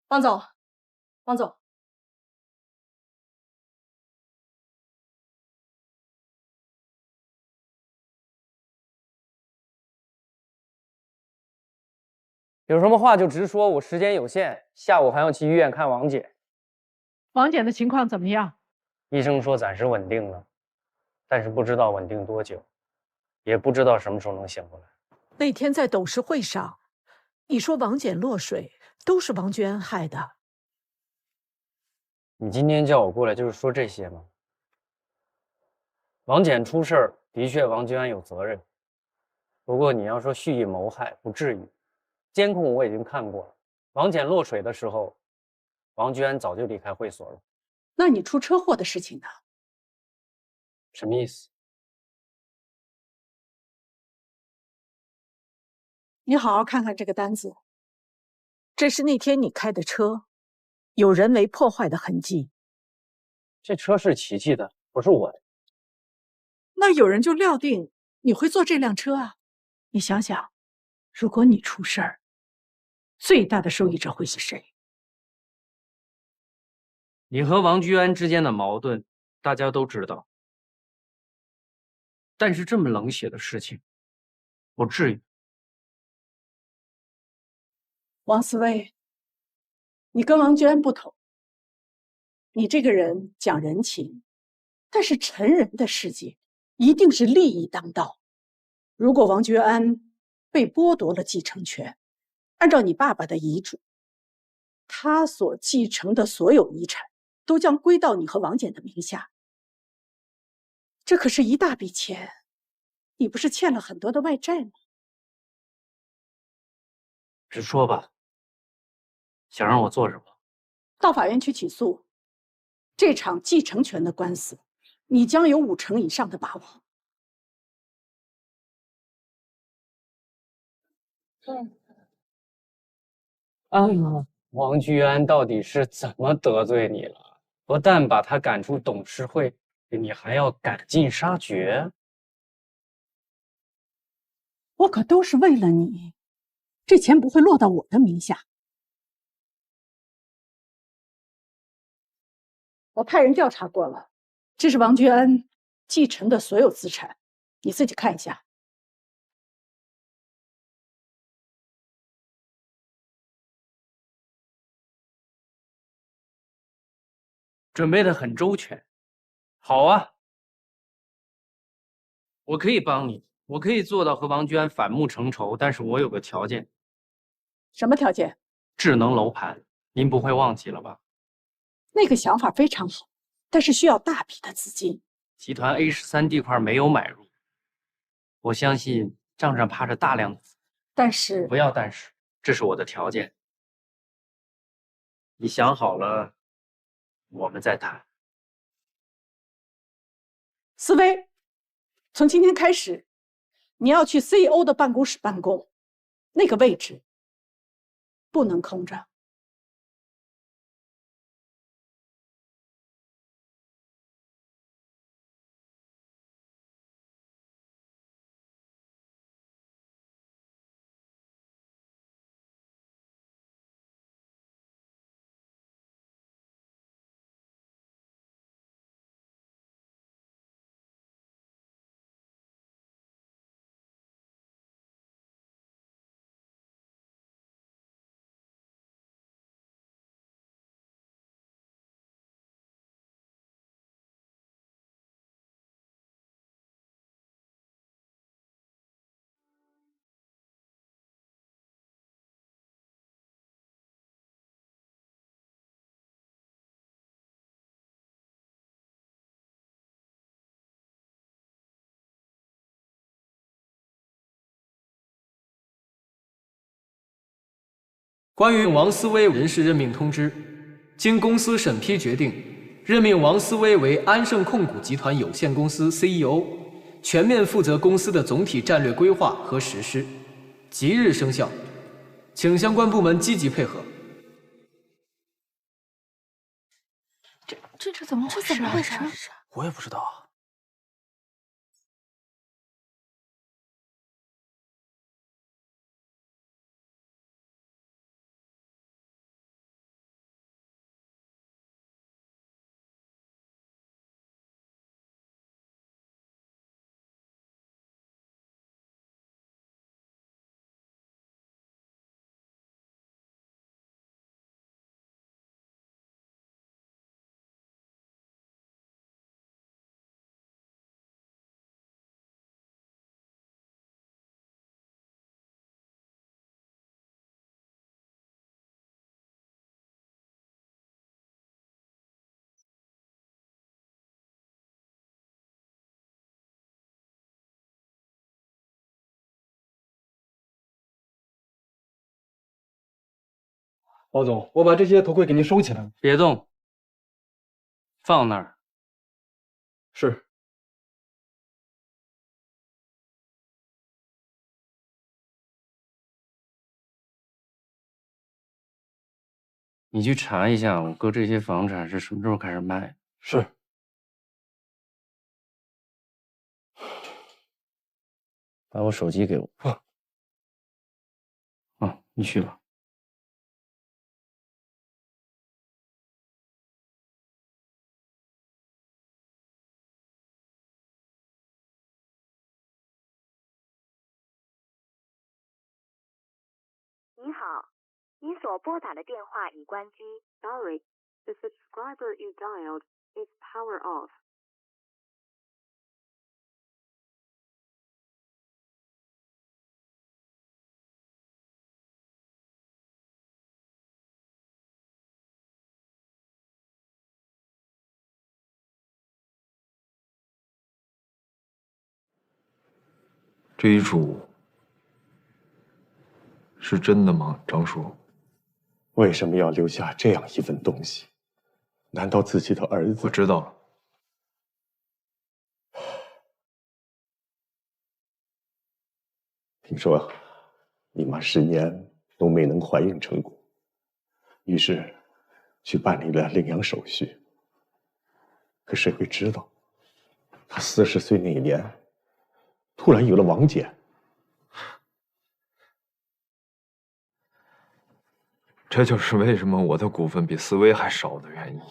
王总，王总，有什么话就直说，我时间有限，下午还要去医院看王姐。王姐的情况怎么样？医生说暂时稳定了，但是不知道稳定多久，也不知道什么时候能醒过来。那天在董事会上，你说王简落水都是王居安害的。你今天叫我过来就是说这些吗？王简出事儿，的确王居安有责任。不过你要说蓄意谋害，不至于。监控我已经看过了，王简落水的时候，王居安早就离开会所了。那你出车祸的事情呢？什么意思？你好好看看这个单子，这是那天你开的车，有人为破坏的痕迹。这车是琪琪的，不是我的。那有人就料定你会坐这辆车啊？你想想，如果你出事儿，最大的受益者会是谁？你和王居安之间的矛盾，大家都知道。但是这么冷血的事情，不至于。王思薇，你跟王居安不同，你这个人讲人情，但是成人的世界一定是利益当道。如果王居安被剥夺了继承权，按照你爸爸的遗嘱，他所继承的所有遗产都将归到你和王简的名下。这可是一大笔钱，你不是欠了很多的外债吗？直说吧，想让我做什么？到法院去起诉这场继承权的官司，你将有50%以上的把握。王居安到底是怎么得罪你了？不但把他赶出董事会，你还要赶尽杀绝？我可都是为了你，这钱不会落到我的名下。我派人调查过了，这是王居安继承的所有资产，你自己看一下。准备的很周全。好啊，我可以帮你，我可以做到和王居安反目成仇，但是我有个条件。什么条件？智能楼盘，您不会忘记了吧？那个想法非常好，但是需要大笔的资金。集团 A13地块没有买入，我相信账上趴着大量的。但是不要但是，这是我的条件。你想好了，我们再谈。思薇，从今天开始，你要去 CEO 的办公室办公，那个位置不能空着。关于王思薇人事任命通知，经公司审批决定，任命王思薇为安盛控股集团有限公司 CEO， 全面负责公司的总体战略规划和实施，即日生效，请相关部门积极配合。这怎么回事？我也不知道啊。包总，我把这些头盔给您收起来了。别动，放那儿。是。你去查一下，我哥这些房产是什么时候开始卖？是。把我手机给我。你去吧。你好，你所拨打的电话已关机。Sorry, the subscriber you dialed is power off. 这遗嘱是真的吗，张叔？为什么要留下这样一份东西？难道自己的儿子？我知道了。听说你妈10年都没能怀孕成功，于是去办理了领养手续。可谁会知道，她40岁那一年，突然有了王姐。这就是为什么我的股份比思维还少的原因。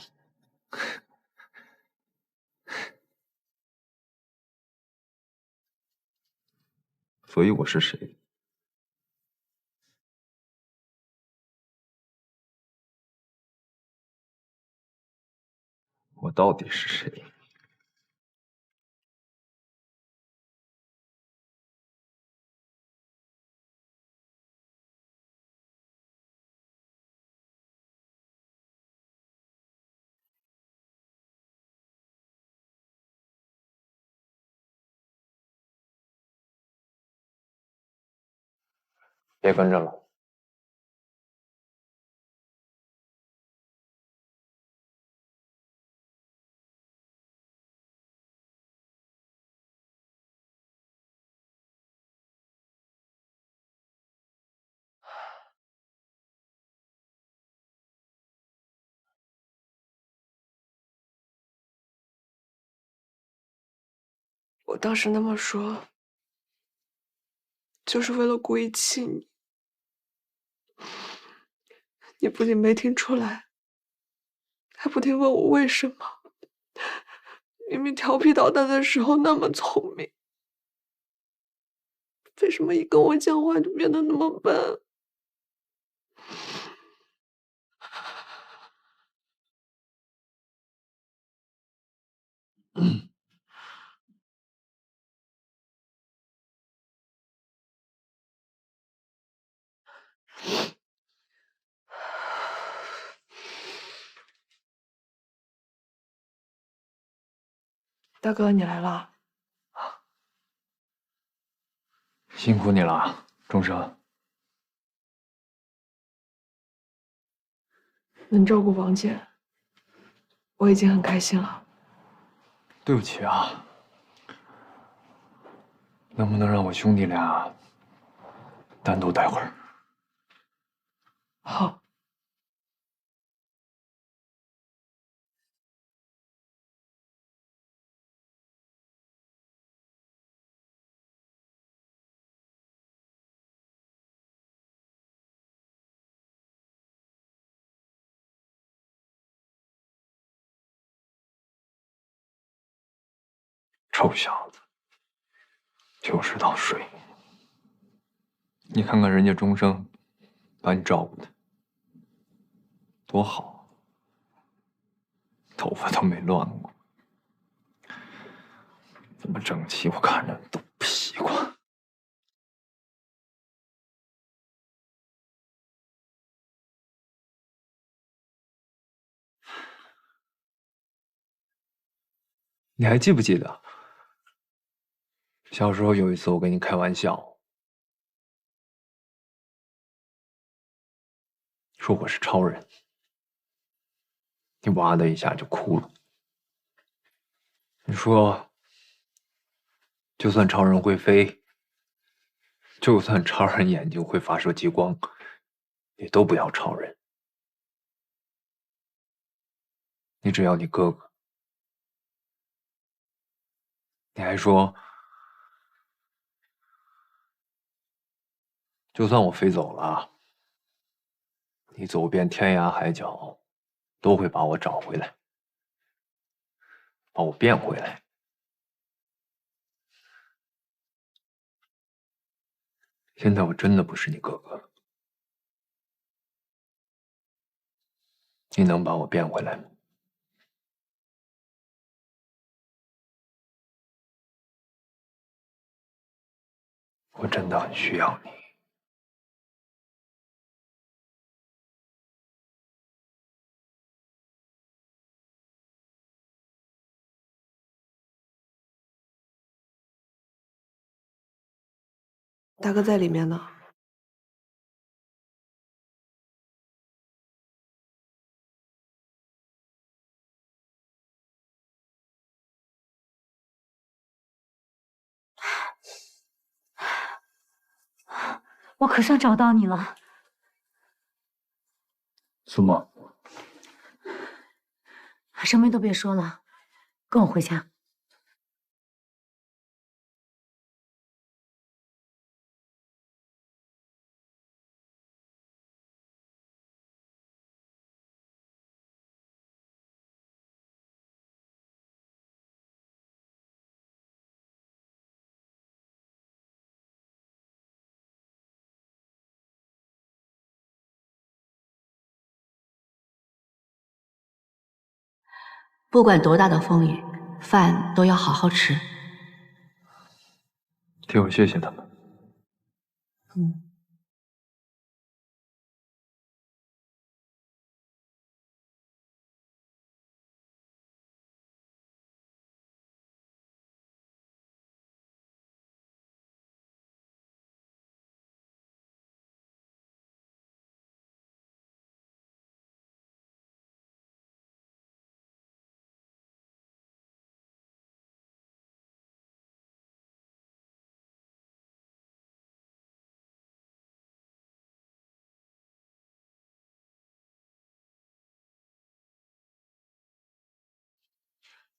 所以我是谁？我到底是谁？别跟着了。我当时那么说，就是为了故意气你。你不仅没听出来，还不停问我为什么。明明调皮捣蛋的时候那么聪明，为什么一跟我讲话就变得那么笨？大哥，你来了。辛苦你了，钟生。能照顾王姐，我已经很开心了。对不起啊，能不能让我兄弟俩单独待会儿？好。臭小子，就知道睡。你看看人家钟生，把你照顾的多好，头发都没乱过，这么整齐，我看着都不习惯。你还记不记得？小时候有一次，我跟你开玩笑，说我是超人，你哇的一下就哭了。你说，就算超人会飞，就算超人眼睛会发射激光，你都不要超人。你只要你哥哥。你还说，就算我飞走了，你走遍天涯海角，都会把我找回来，把我变回来。现在我真的不是你哥哥了，你能把我变回来吗？我真的很需要你。大哥在里面呢。我可算找到你了，苏沫。什么都别说了，跟我回家。不管多大的风雨，饭都要好好吃。替我谢谢他们。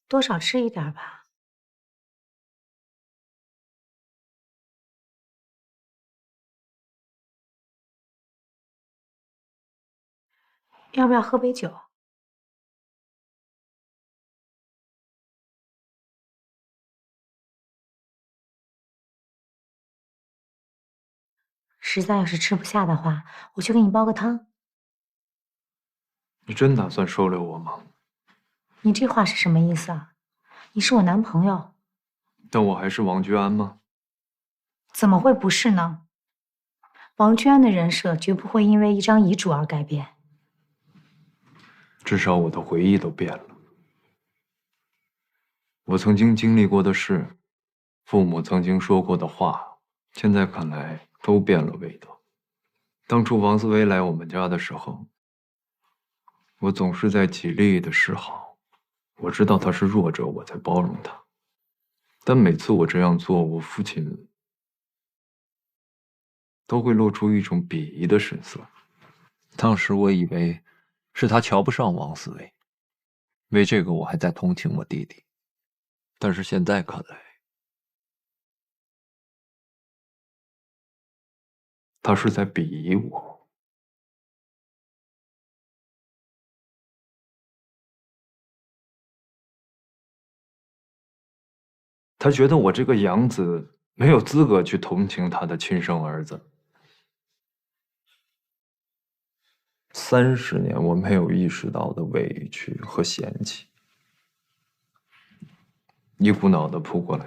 多少吃一点吧。要不要喝杯酒？实在要是吃不下的话，我去给你煲个汤。你真打算收留我吗？你这话是什么意思啊？你是我男朋友，但我还是王居安吗？怎么会不是呢？王居安的人设绝不会因为一张遗嘱而改变。至少我的回忆都变了。我曾经经历过的事，父母曾经说过的话，现在看来都变了味道。当初王思维来我们家的时候，我总是在极力的示好。我知道他是弱者，我才包容他。但每次我这样做，我父亲都会露出一种鄙夷的神色。当时我以为是他瞧不上王思维，为这个我还在同情我弟弟。但是现在看来，他是在鄙夷我。他觉得我这个养子没有资格去同情他的亲生儿子。30年我没有意识到的委屈和嫌弃，一股脑的扑过来。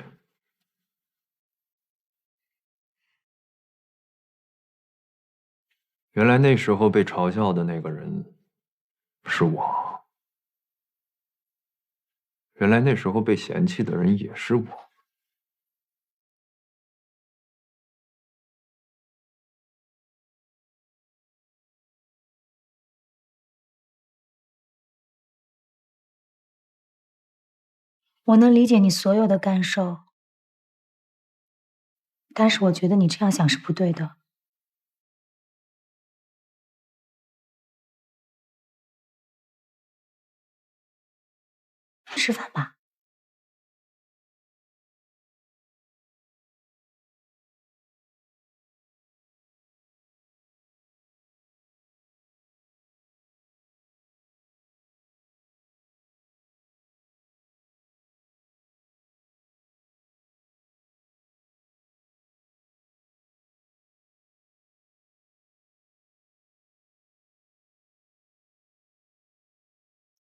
原来那时候被嘲笑的那个人是我。原来那时候被嫌弃的人也是我。我能理解你所有的感受，但是我觉得你这样想是不对的。吃饭吧。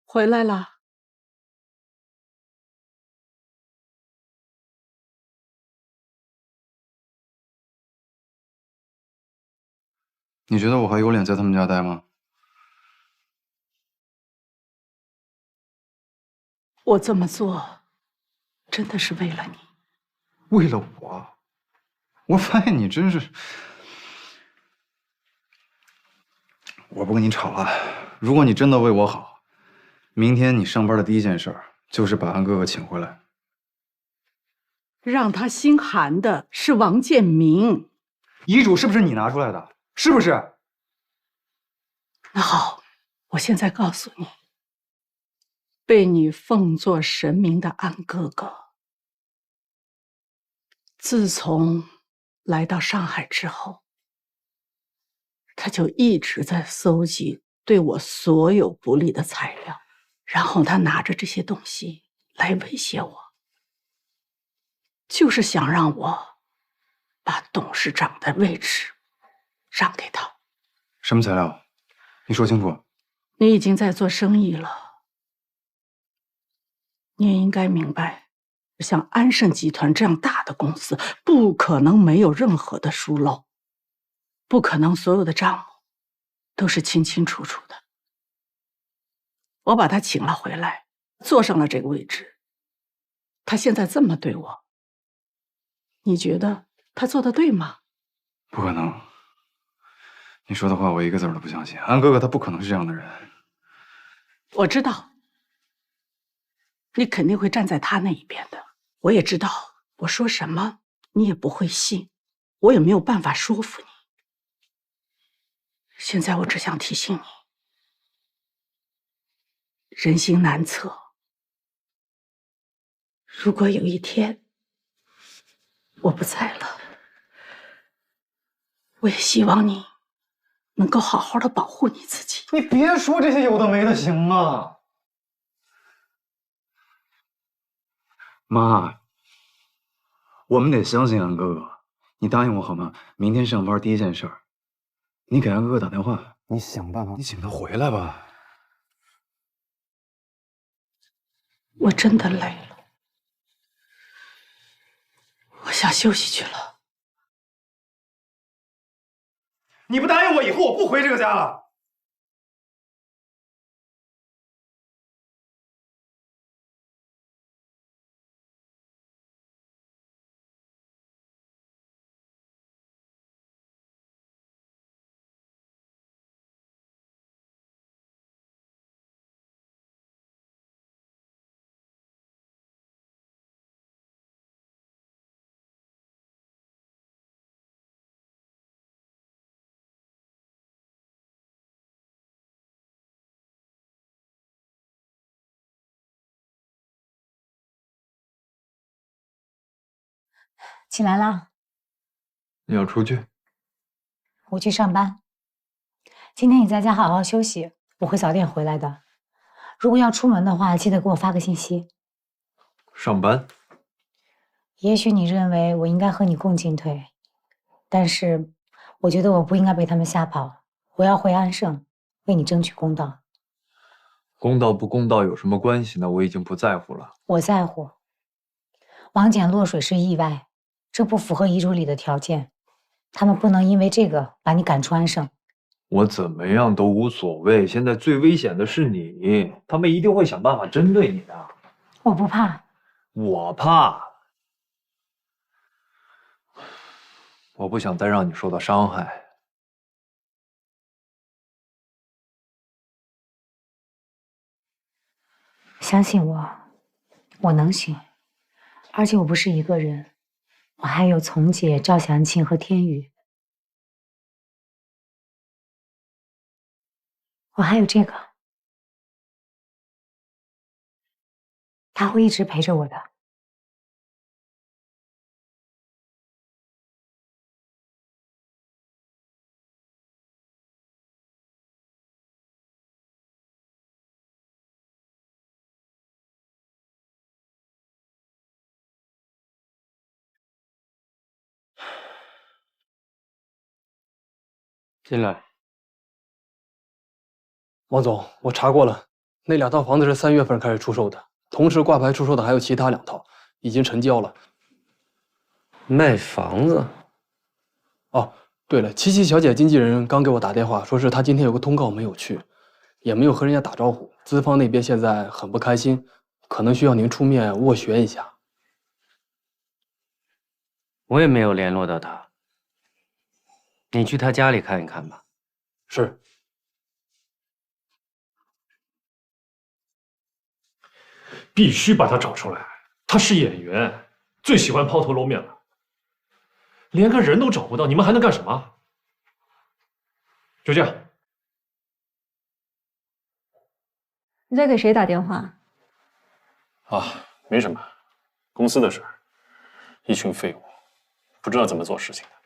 回来了。你觉得我还有脸在他们家待吗？我这么做，真的是为了你。为了我？我发现你真是……我不跟你吵了。如果你真的为我好，明天你上班的第一件事就是把安哥哥请回来。让他心寒的是王建明。遗嘱是不是你拿出来的？是不是？那好，我现在告诉你，被你奉作神明的安哥哥，自从来到上海之后，他就一直在搜集对我所有不利的材料，然后他拿着这些东西来威胁我，就是想让我把董事长的位置让给他。什么材料？你说清楚。你已经在做生意了，你也应该明白，像安盛集团这样大的公司，不可能没有任何的疏漏，不可能所有的账目都是清清楚楚的。我把他请了回来，坐上了这个位置，他现在这么对我，你觉得他做的对吗？不可能。你说的话我一个字都不相信。安哥哥他不可能是这样的人。我知道，你肯定会站在他那一边的。我也知道，我说什么你也不会信，我也没有办法说服你。现在我只想提醒你，人心难测。如果有一天我不在了，我也希望你能够好好的保护你自己。你别说这些有的没的，行吗？妈，我们得相信安哥哥。你答应我好吗？明天上班第一件事，你给安哥哥打电话，你想办法，你请他回来吧。我真的累了，我想休息去了。你不答应我，以后我不回这个家了。起来啦，你要出去？我去上班。今天你在家好好休息，我会早点回来的。如果要出门的话，记得给我发个信息。上班？也许你认为我应该和你共进退，但是我觉得我不应该被他们吓跑。我要回安盛，为你争取公道。公道不公道有什么关系呢？我已经不在乎了。我在乎。王翦落水是意外，这不符合遗嘱里的条件，他们不能因为这个把你赶出安盛。我怎么样都无所谓，现在最危险的是你，他们一定会想办法针对你的。我不怕。我怕。我不想再让你受到伤害。相信我，我能行，而且我不是一个人，我还有丛姐、赵祥庆和天宇，我还有这个，他会一直陪着我的。进来。王总，我查过了，那2套房子是3月份开始出售的，同时挂牌出售的还有其他2套，已经成交了。卖房子？哦，对了，琪琪小姐经纪人刚给我打电话，说是她今天有个通告没有去，也没有和人家打招呼，资方那边现在很不开心，可能需要您出面斡旋一下。我也没有联络到他，你去他家里看一看吧。是。必须把他找出来，他是演员，最喜欢抛头露面了。连个人都找不到，你们还能干什么？就这样。你在给谁打电话？啊，没什么，公司的事儿，一群废物，不知道怎么做事情的。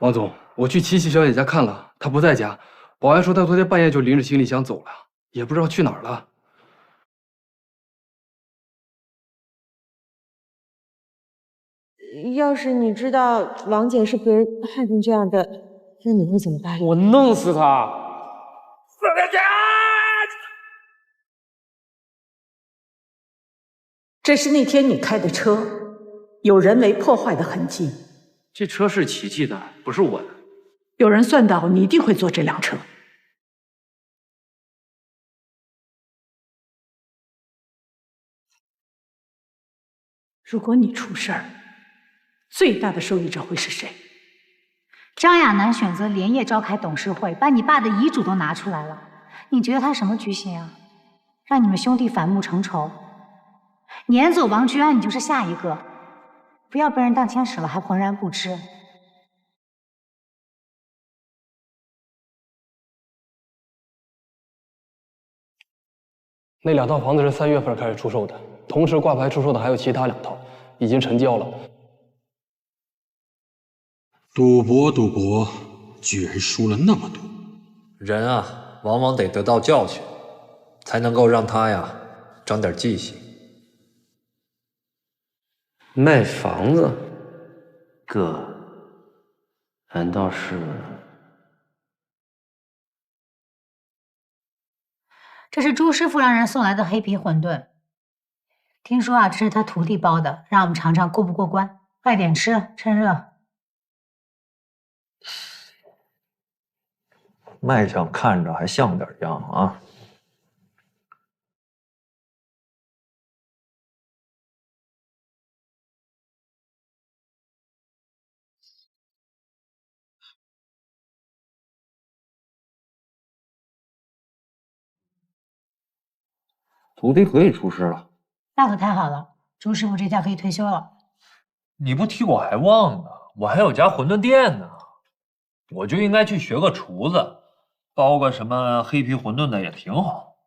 王总，我去琪琪小姐家看了，她不在家。保安说她昨天半夜就拎着行李箱走了，也不知道去哪儿了。要是你知道王姐是被人害成这样的，那你会怎么办？我弄死她！死下去！这是那天你开的车，有人为破坏的痕迹。这车是琪琪的，不是我的。有人算到你一定会坐这辆车。如果你出事儿，最大的受益者会是谁？张亚楠选择连夜召开董事会，把你爸的遗嘱都拿出来了。你觉得他什么居心啊？让你们兄弟反目成仇？撵走王居安，你就是下一个。不要被人当天使了还浑然不知。那2套房子是3月份开始出售的，同时挂牌出售的还有其他2套，已经成交了。赌博，赌博，居然输了那么多。人啊，往往得得到教训，才能够让他呀长点记性。卖房子，哥，难道是？这是朱师傅让人送来的黑皮馄饨，听说啊，这是他徒弟包的，让我们尝尝过不过关。快点吃，趁热。卖相看着还像点样啊！徒弟可以出师了，那可太好了，朱师傅这下可以退休了。你不提我还忘呢，我还有家馄饨店呢，我就应该去学个厨子，包个什么黑皮馄饨的也挺好。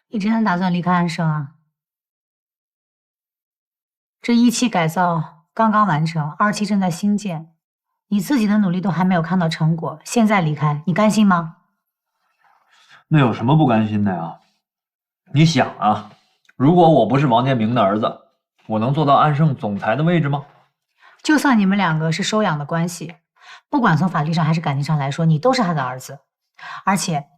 你真的打算离开安生啊？这1期改造刚刚完成，2期正在兴建，你自己的努力都还没有看到成果，现在离开，你甘心吗？那有什么不甘心的呀？你想啊，如果我不是王建明的儿子，我能做到安盛总裁的位置吗？就算你们2个是收养的关系，不管从法律上还是感情上来说，你都是他的儿子，而且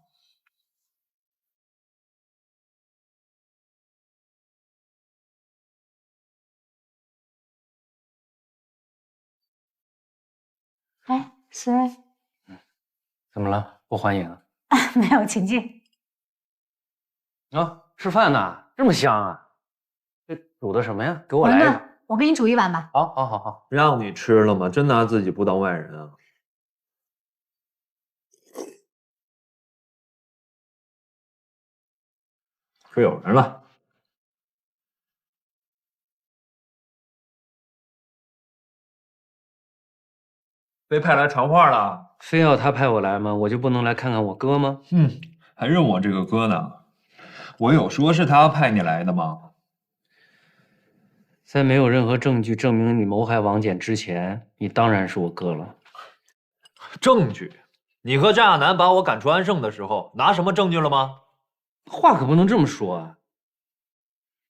哎，思睿，怎么了？不欢迎啊？没有，请进。啊，吃饭呢？这么香啊？这煮的什么呀？给我来一个。我给你煮一碗吧。好。让你吃了吗？真拿自己不当外人啊？是有人了。被派来传话了？非要他派我来吗？我就不能来看看我哥吗？还认我这个哥呢？我有说是他派你来的吗？在没有任何证据证明你谋害王简之前，你当然是我哥了。证据？你和张亚楠把我赶出安盛的时候，拿什么证据了吗？话可不能这么说啊！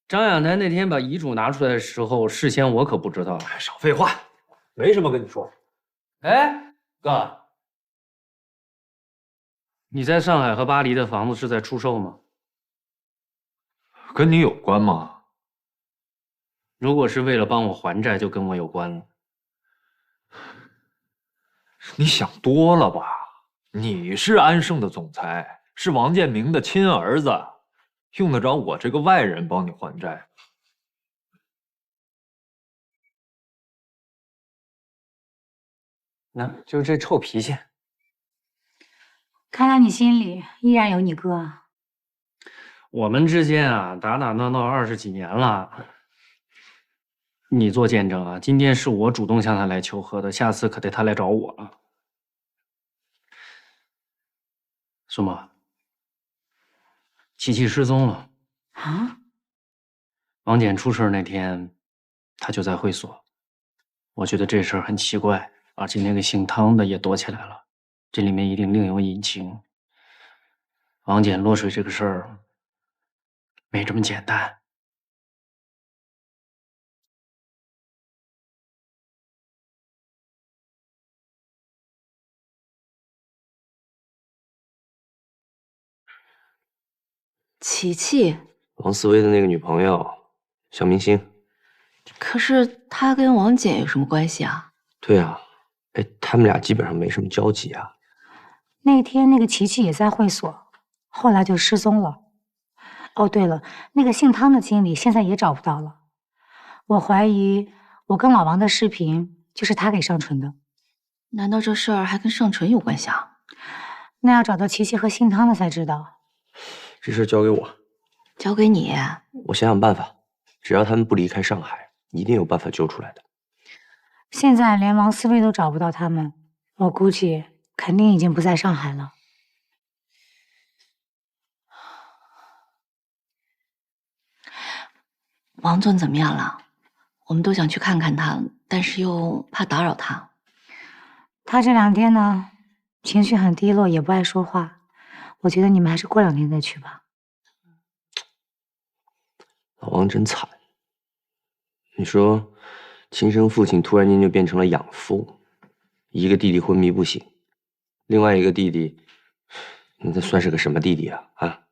张亚楠那天把遗嘱拿出来的时候，事先我可不知道。少废话，没什么跟你说。哎，哥，你在上海和巴黎的房子是在出售吗？跟你有关吗？如果是为了帮我还债，就跟我有关了。你想多了吧？你是安盛的总裁，是王建明的亲儿子，用得着我这个外人帮你还债？那就这臭脾气。看来你心里依然有你哥啊。我们之间啊，打打闹闹20几年了。你做见证啊，今天是我主动向他来求和的，下次可得他来找我了。苏沫，琪琪失踪了啊！王简出事那天，他就在会所。我觉得这事儿很奇怪，而且那个姓汤的也躲起来了，这里面一定另有隐情。王简落水这个事儿没这么简单。琪琪，王思薇的那个女朋友，小明星。可是他跟王简有什么关系啊？对啊，哎，他们俩基本上没什么交集啊。那天那个琪琪也在会所，后来就失踪了。哦，对了，那个姓汤的经理现在也找不到了。我怀疑我跟老王的视频就是他给上传的。难道这事儿还跟上纯有关系啊？那要找到琪琪和姓汤的才知道。这事交给我，交给你。我想想办法，只要他们不离开上海，一定有办法救出来的。现在连王思睿都找不到他们，我估计肯定已经不在上海了。王总怎么样了？我们都想去看看他，但是又怕打扰他。他这2天呢，情绪很低落，也不爱说话。我觉得你们还是过2天再去吧。老王真惨，你说，亲生父亲突然间就变成了养父，一个弟弟昏迷不醒，另外一个弟弟，那这算是个什么弟弟啊？啊！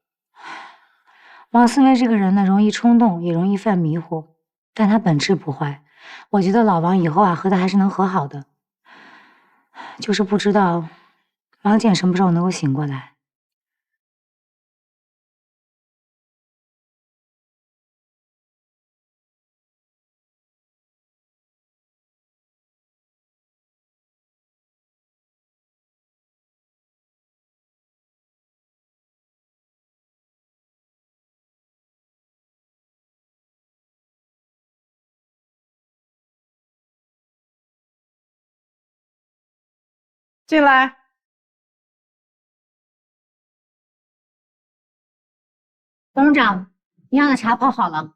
王思薇这个人呢，容易冲动，也容易犯迷糊，但他本质不坏。我觉得老王以后啊，和他还是能和好的，就是不知道王简什么时候能够醒过来。进来。董事长，您要的茶泡好了。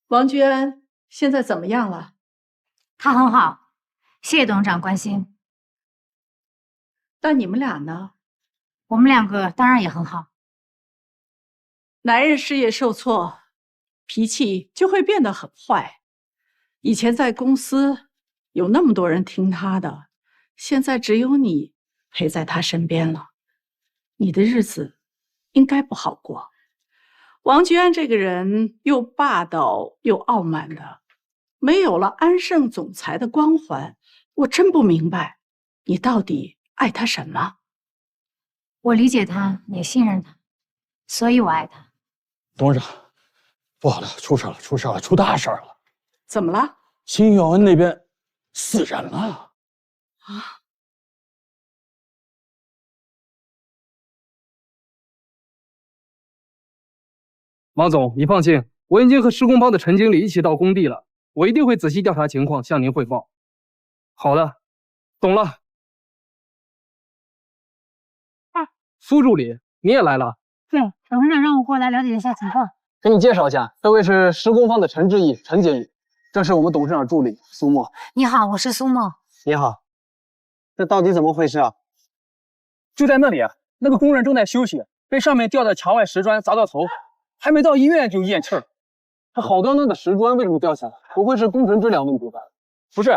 王居安现在怎么样了？他很好，谢谢董事长关心。那你们俩呢？我们2个当然也很好。男人事业受挫，脾气就会变得很坏。以前在公司有那么多人听他的，现在只有你陪在他身边了，你的日子应该不好过。王居安这个人又霸道又傲慢的，没有了安盛总裁的光环，我真不明白，你到底爱他什么？我理解他，也信任他，所以我爱他。董事长，不好了，出事了，出事了，出大事了！怎么了？新耀恩那边死人了啊！王总，你放心，我已经和施工方的陈经理一起到工地了，我一定会仔细调查情况，向您汇报。好的，懂了。苏助理，你也来了？对，董事长让我过来了解一下情况。给你介绍一下，这位是施工方的陈志毅，陈经理，这是我们董事长助理苏沫。你好，我是苏沫。你好，这到底怎么回事啊？就在那里啊，那个工人正在休息，被上面吊的墙外石砖砸到头，还没到医院就咽气儿。他好端端的石砖为什么掉下来？不会是工程质量问题吧？不是，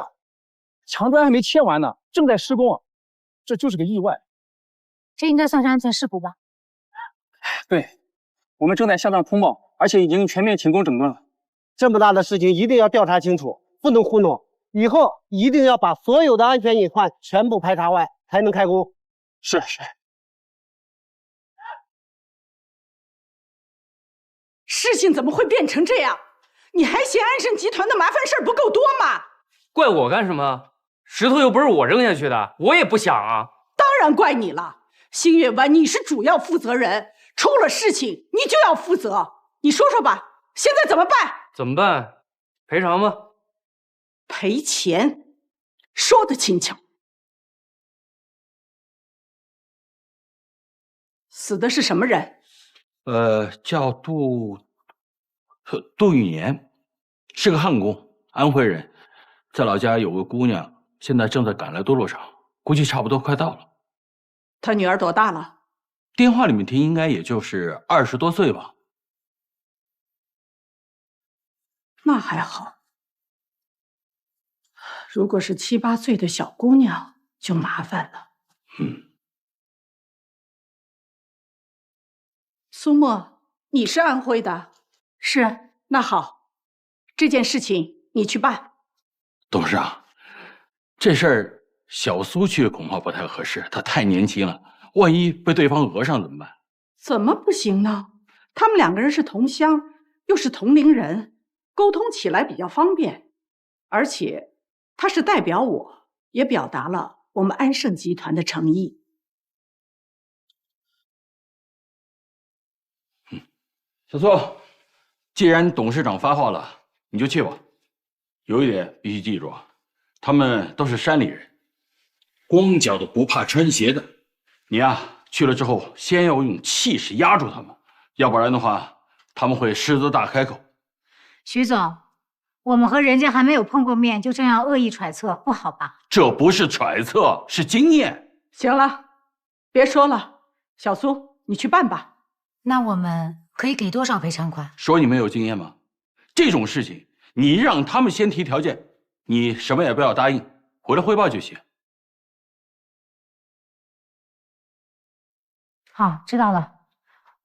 墙砖还没切完呢，正在施工，这就是个意外。这应该算是安全事故吧？对，我们正在向上通报，而且已经全面停工整顿了。这么大的事情一定要调查清楚，不能糊弄。以后一定要把所有的安全隐患全部排查完，才能开工。是。事情怎么会变成这样？你还嫌安盛集团的麻烦事儿不够多吗？怪我干什么？石头又不是我扔下去的，我也不想啊。当然怪你了。星月湾你是主要负责人，出了事情你就要负责。你说说吧，现在怎么办？怎么办？赔偿吗？赔钱，说得轻巧。死的是什么人？叫杜玉年，是个焊工，安徽人，在老家有个姑娘，现在正在赶来的路上，估计差不多快到了。他女儿多大了？电话里面听应该也就是20多岁吧。那还好，如果是7、8岁的小姑娘就麻烦了。苏沫，你是安徽的？是。那好，这件事情你去办。董事长，这事儿小苏去恐怕不太合适，她太年轻了，万一被对方讹上怎么办？怎么不行呢？他们2个人是同乡，又是同龄人，沟通起来比较方便。而且他是代表我，也表达了我们安盛集团的诚意。小苏，既然董事长发话了，你就去吧。有一点必须记住，他们都是山里人，光脚的不怕穿鞋的。你呀，去了之后，先要用气势压住他们，要不然的话，他们会狮子大开口。徐总，我们和人家还没有碰过面，就这样恶意揣测，不好吧？这不是揣测，是经验。行了，别说了，小苏，你去办吧。那我们可以给多少赔偿款？说你没有经验吗？这种事情，你让他们先提条件，你什么也不要答应，回来汇报就行。好，知道了，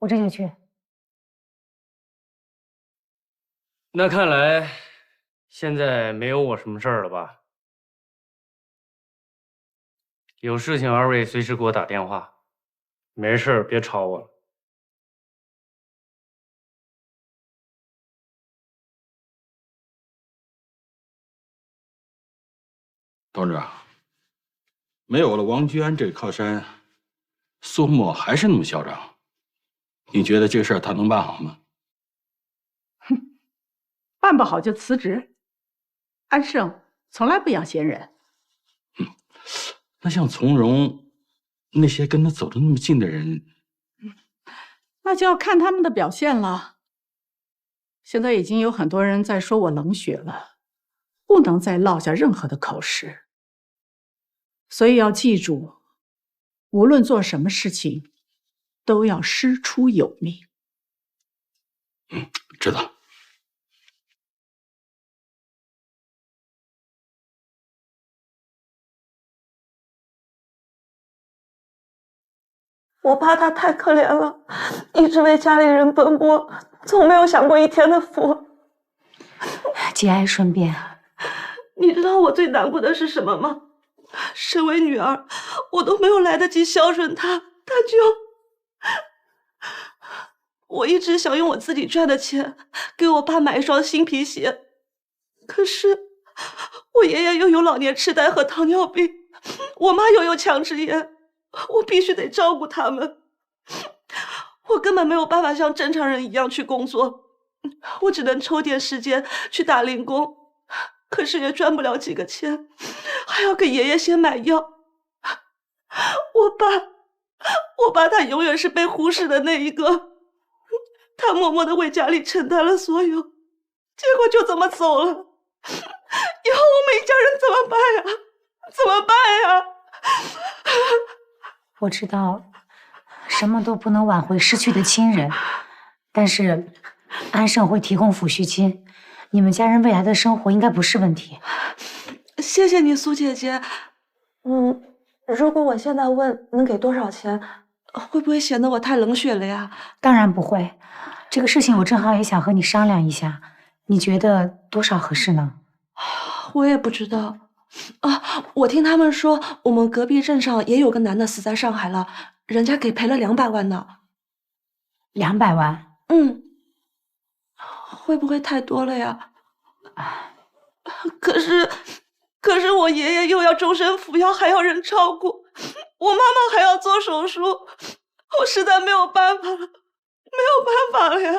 我这就去。那看来现在没有我什么事儿了吧？有事情2位随时给我打电话，没事别吵我了。董事长，没有了王居安这个靠山，苏沫还是那么嚣张，你觉得这事儿他能办好吗？办不好就辞职。安盛从来不养闲人。那像从容那些跟他走得那么近的人，那就要看他们的表现了。现在已经有很多人在说我冷血了，不能再落下任何的口实。所以要记住，无论做什么事情，都要师出有名。知道。我爸他太可怜了，一直为家里人奔波，从没有享过一天的福。节哀顺变。你知道我最难过的是什么吗？身为女儿，我都没有来得及孝顺他，他就……我一直想用我自己赚的钱给我爸买一双新皮鞋，可是我爷爷又有老年痴呆和糖尿病，我妈又有强直炎，我必须得照顾他们。我根本没有办法像正常人一样去工作，我只能抽点时间去打零工，可是也赚不了几个钱，还要给爷爷先买药。我爸他永远是被忽视的那一个，他默默地为家里承担了所有，结果就这么走了。以后我们一家人怎么办呀？怎么办呀？我知道什么都不能挽回失去的亲人，但是安盛会提供抚恤金，你们家人未来的生活应该不是问题。谢谢你，苏姐姐。如果我现在问能给多少钱，会不会显得我太冷血了呀？当然不会，这个事情我正好也想和你商量一下，你觉得多少合适呢？我也不知道啊，我听他们说我们隔壁镇上也有个男的死在上海了，人家给赔了200万呢。200万？会不会太多了呀？可是我爷爷又要终身服药，还要人照顾，我妈妈还要做手术，我实在没有办法了，没有办法了呀。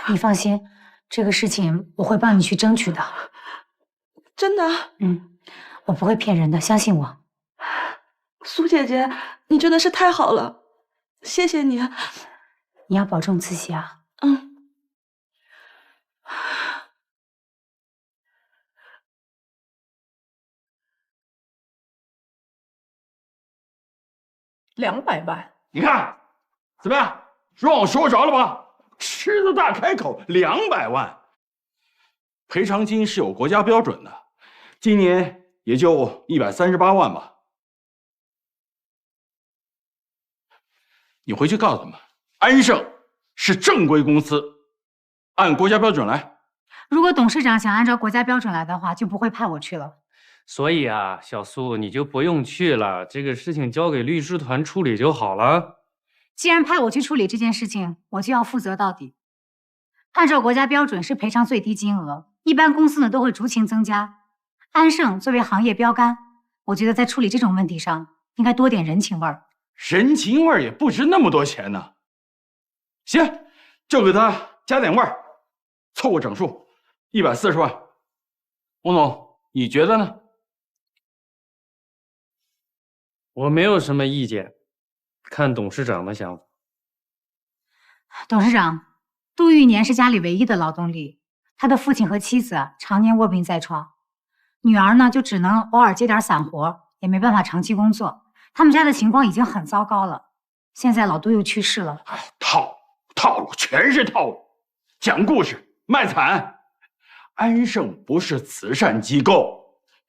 你放心，这个事情我会帮你去争取的。真的？我不会骗人的，相信我。苏姐姐，你真的是太好了，谢谢你。你要保重自己啊。200万，你看怎么样？让我说着了吧？狮子大开口，200万，赔偿金是有国家标准的，今年也就138万吧。你回去告诉他们，安盛是正规公司，按国家标准来。如果董事长想按照国家标准来的话，就不会派我去了。所以啊，小苏，你就不用去了，这个事情交给律师团处理就好了。既然派我去处理这件事情，我就要负责到底。按照国家标准是赔偿最低金额，一般公司呢都会逐情增加。安盛作为行业标杆，我觉得在处理这种问题上应该多点人情味儿。人情味儿也不值那么多钱呢。行，就给他加点味儿，凑个整数，140万。翁总，你觉得呢？我没有什么意见，看董事长的想法。董事长，杜玉年是家里唯一的劳动力，他的父亲和妻子常年卧病在床，女儿呢就只能偶尔接点散活，也没办法长期工作。他们家的情况已经很糟糕了，现在老杜又去世了。套路，全是套路，讲故事卖惨。安盛不是慈善机构。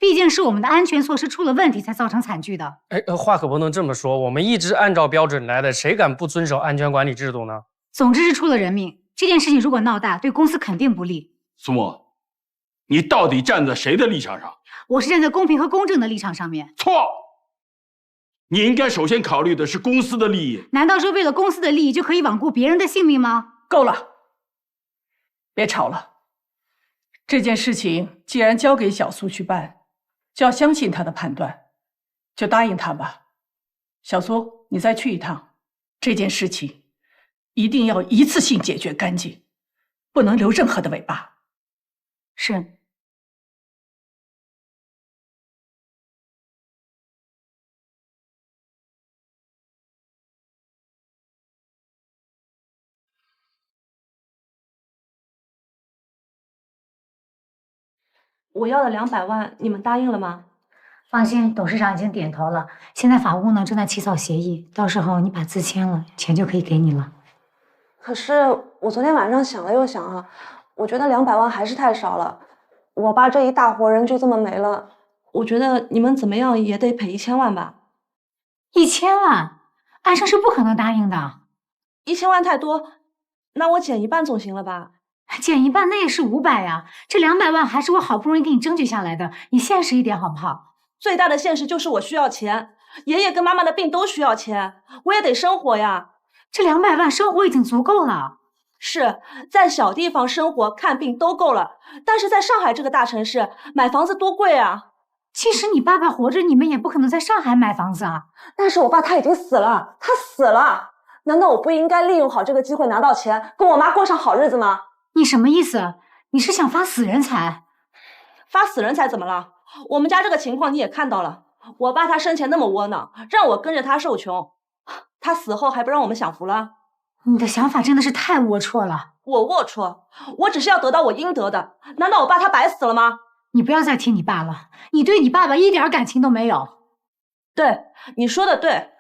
毕竟是我们的安全措施出了问题才造成惨剧的。话可不能这么说，我们一直按照标准来的，谁敢不遵守安全管理制度呢？总之是出了人命，这件事情如果闹大，对公司肯定不利。苏沫，你到底站在谁的立场上？我是站在公平和公正的立场上面。错，你应该首先考虑的是公司的利益。难道说为了公司的利益就可以罔顾别人的性命吗？够了，别吵了。这件事情既然交给小苏去办，就要相信他的判断，就答应他吧。小苏，你再去一趟，这件事情一定要一次性解决干净，不能留任何的尾巴。是。我要的200万，你们答应了吗？放心，董事长已经点头了。现在法务呢正在起草协议，到时候你把字签了，钱就可以给你了。可是我昨天晚上想了又想啊，我觉得200万还是太少了。我爸这一大活人就这么没了，我觉得你们怎么样也得赔1000万吧。1000万？安盛是不可能答应的。1000万太多，那我减1半总行了吧？减一半那也是500呀，这200万还是我好不容易给你争取下来的，你现实一点好不好？最大的现实就是我需要钱，爷爷跟妈妈的病都需要钱，我也得生活呀。这200万生活已经足够了。是在小地方生活看病都够了，但是在上海这个大城市买房子多贵啊！即使你爸爸活着，你们也不可能在上海买房子啊。但是我爸他已经死了，他死了，难道我不应该利用好这个机会拿到钱，跟我妈过上好日子吗？你什么意思？你是想发死人财？发死人财怎么了？我们家这个情况你也看到了，我爸他生前那么窝囊，让我跟着他受穷，他死后还不让我们享福了？你的想法真的是太龌龊了。我龌龊？我只是要得到我应得的，难道我爸他白死了吗？你不要再提你爸了，你对你爸爸一点感情都没有。对，你说的对，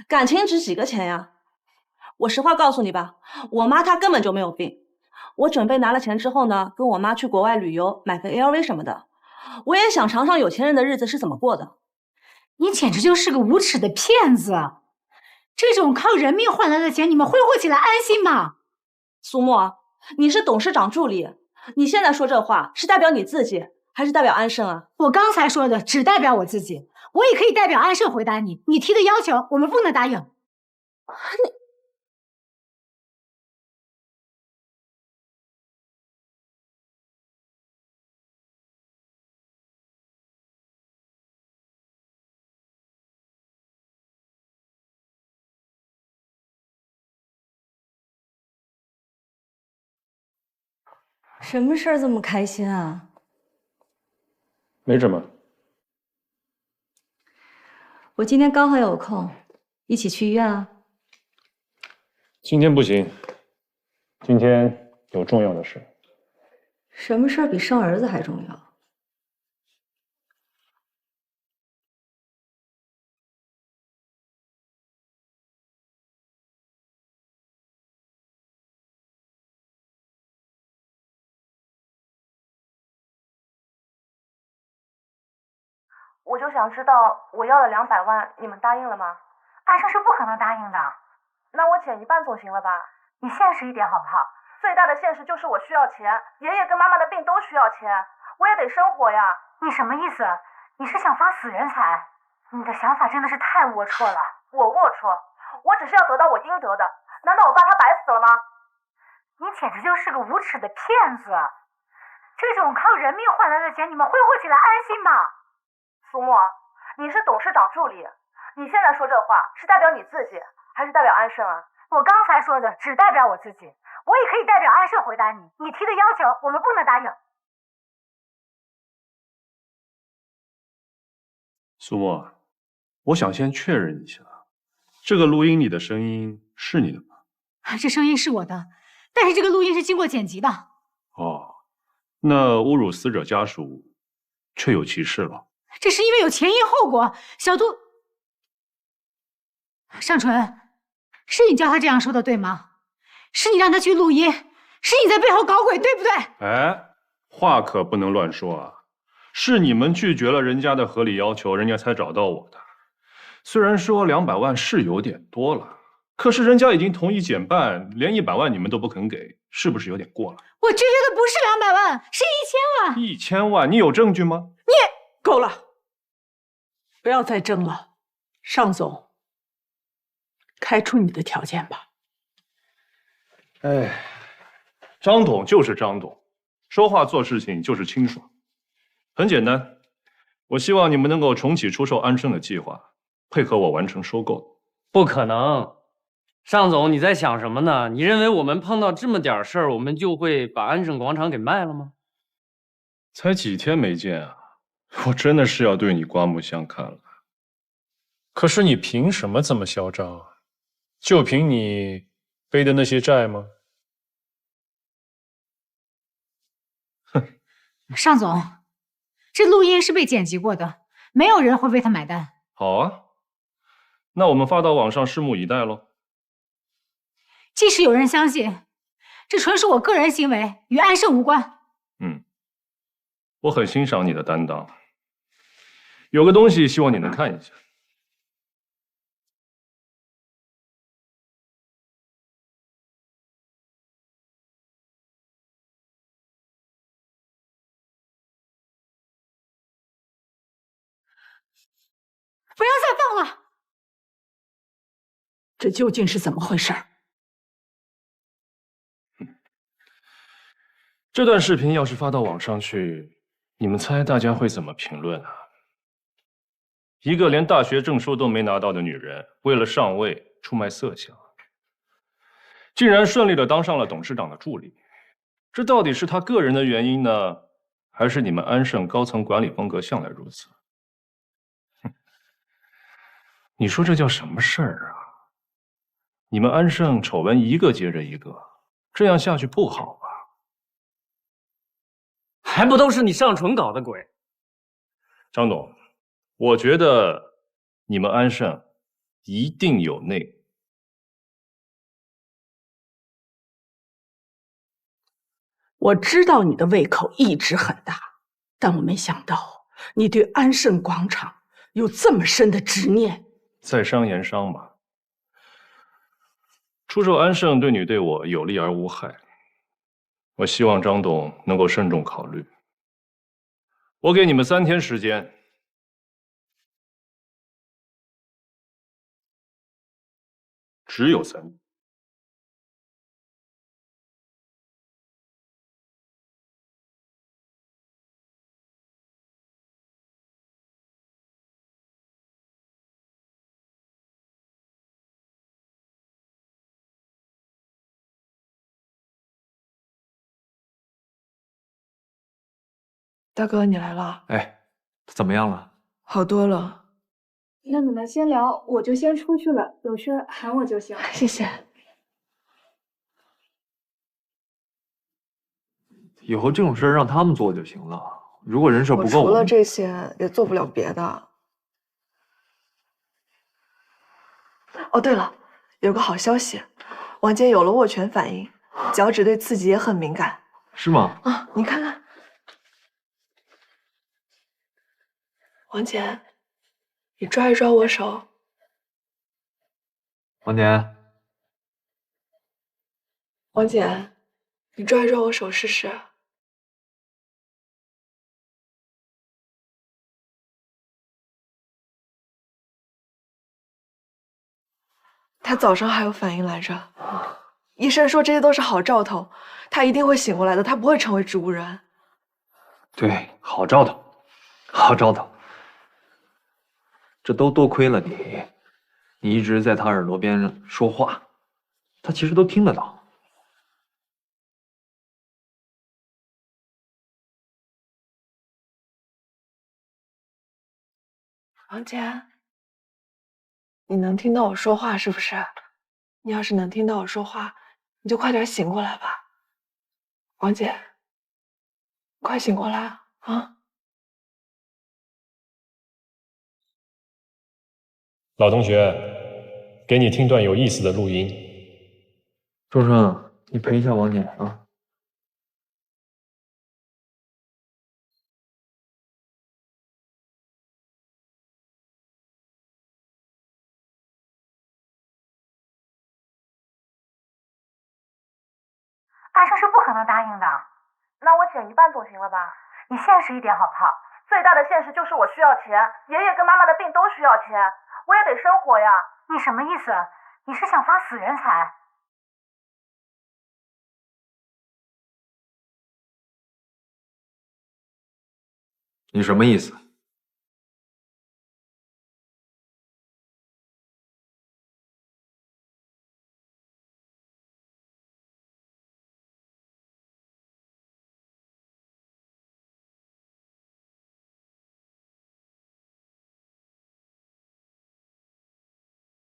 感情值几个钱呀？我实话告诉你吧，我妈她根本就没有病。我准备拿了钱之后呢，跟我妈去国外旅游，买个 LV 什么的。我也想尝尝有钱人的日子是怎么过的。你简直就是个无耻的骗子！这种靠人命换来的钱，你们挥霍起来安心吗？苏沫，你是董事长助理，你现在说这话是代表你自己，还是代表安盛啊？我刚才说的只代表我自己，我也可以代表安盛回答你。你提的要求，我们不能答应。你。什么事儿这么开心啊？没什么。我今天刚好有空，一起去医院啊？今天不行，今天有重要的事。什么事儿比生儿子还重要？我就想知道我要的200万，你们答应了吗？安盛是不可能答应的。那我减一半总行了吧？你现实一点好不好？最大的现实就是我需要钱，爷爷跟妈妈的病都需要钱，我也得生活呀。你什么意思？你是想发死人财？你的想法真的是太龌龊了。我龌龊？我只是要得到我应得的，难道我爸他白死了吗？你简直就是个无耻的骗子！这种靠人命换来的钱，你们挥霍起来安心吗？苏沫，你是董事长助理，你现在说这话是代表你自己，还是代表安盛啊？我刚才说的只代表我自己，我也可以代表安盛回答你。你提的要求，我们不能答应。苏沫，我想先确认一下，这个录音里的声音是你的吗？这声音是我的，但是这个录音是经过剪辑的。哦，那侮辱死者家属确有其事了。这是因为有前因后果。小杜，尚纯，是你叫他这样说的对吗？是你让他去录音，是你在背后搞鬼，对不对？哎，话可不能乱说啊！是你们拒绝了人家的合理要求，人家才找到我的。虽然说200万是有点多了，可是人家已经同意减半，连100万你们都不肯给，是不是有点过了？我拒绝的不是200万，是1000万。1000万，你有证据吗？够了，不要再争了。尚总，开出你的条件吧。哎，张董就是张董，说话做事情就是清爽。很简单，我希望你们能够重启出售安盛的计划，配合我完成收购。不可能，尚总，你在想什么呢？你认为我们碰到这么点事儿，我们就会把安盛广场给卖了吗？才几天没见啊，我真的是要对你刮目相看了。可是你凭什么这么嚣张啊？就凭你背的那些债吗？哼，尚总，这录音是被剪辑过的，没有人会为他买单。好啊，那我们发到网上，拭目以待喽。即使有人相信，这纯属我个人行为，与安盛无关。我很欣赏你的担当，有个东西希望你能看一下。不要再放了！这究竟是怎么回事？这段视频要是发到网上去，你们猜大家会怎么评论啊？一个连大学证书都没拿到的女人，为了上位出卖色相，竟然顺利的当上了董事长的助理。这到底是她个人的原因呢，还是你们安盛高层管理风格向来如此？你说这叫什么事儿啊？你们安盛丑闻一个接着一个，这样下去不好吧？还不都是你上唇搞的鬼？张董，我觉得你们安盛一定有内。我知道你的胃口一直很大，但我没想到你对安盛广场有这么深的执念。在商言商嘛，出售安盛对你对我有利而无害，我希望张董能够慎重考虑。我给你们3天时间，只有3天。大哥，你来了。哎，怎么样了？好多了。那你们先聊，我就先出去了，有事喊我就行。谢谢。以后这种事儿让他们做就行了。如果人手不够，除了这些也做不了别的。哦，对了，有个好消息，王姐有了握拳反应，脚趾对刺激也很敏感。是吗？啊，你看看。王姐，你抓一抓我手。王姐，王姐，你抓一抓我手试试。他早上还有反应来着，医生说这些都是好兆头，他一定会醒过来的，他不会成为植物人。对，好兆头，好兆头。这都多亏了你，你一直在他耳朵边说话，他其实都听得到。王姐，你能听到我说话是不是？你要是能听到我说话，你就快点醒过来吧。王姐，快醒过来啊！老同学，给你听段有意思的录音。周生，你陪一下王姐啊。安盛是不可能答应的。那我减一半总行了吧？你现实一点好不好？最大的现实就是我需要钱，爷爷跟妈妈的病都需要钱，我也得生活呀。你什么意思？你是想发死人财？你什么意思？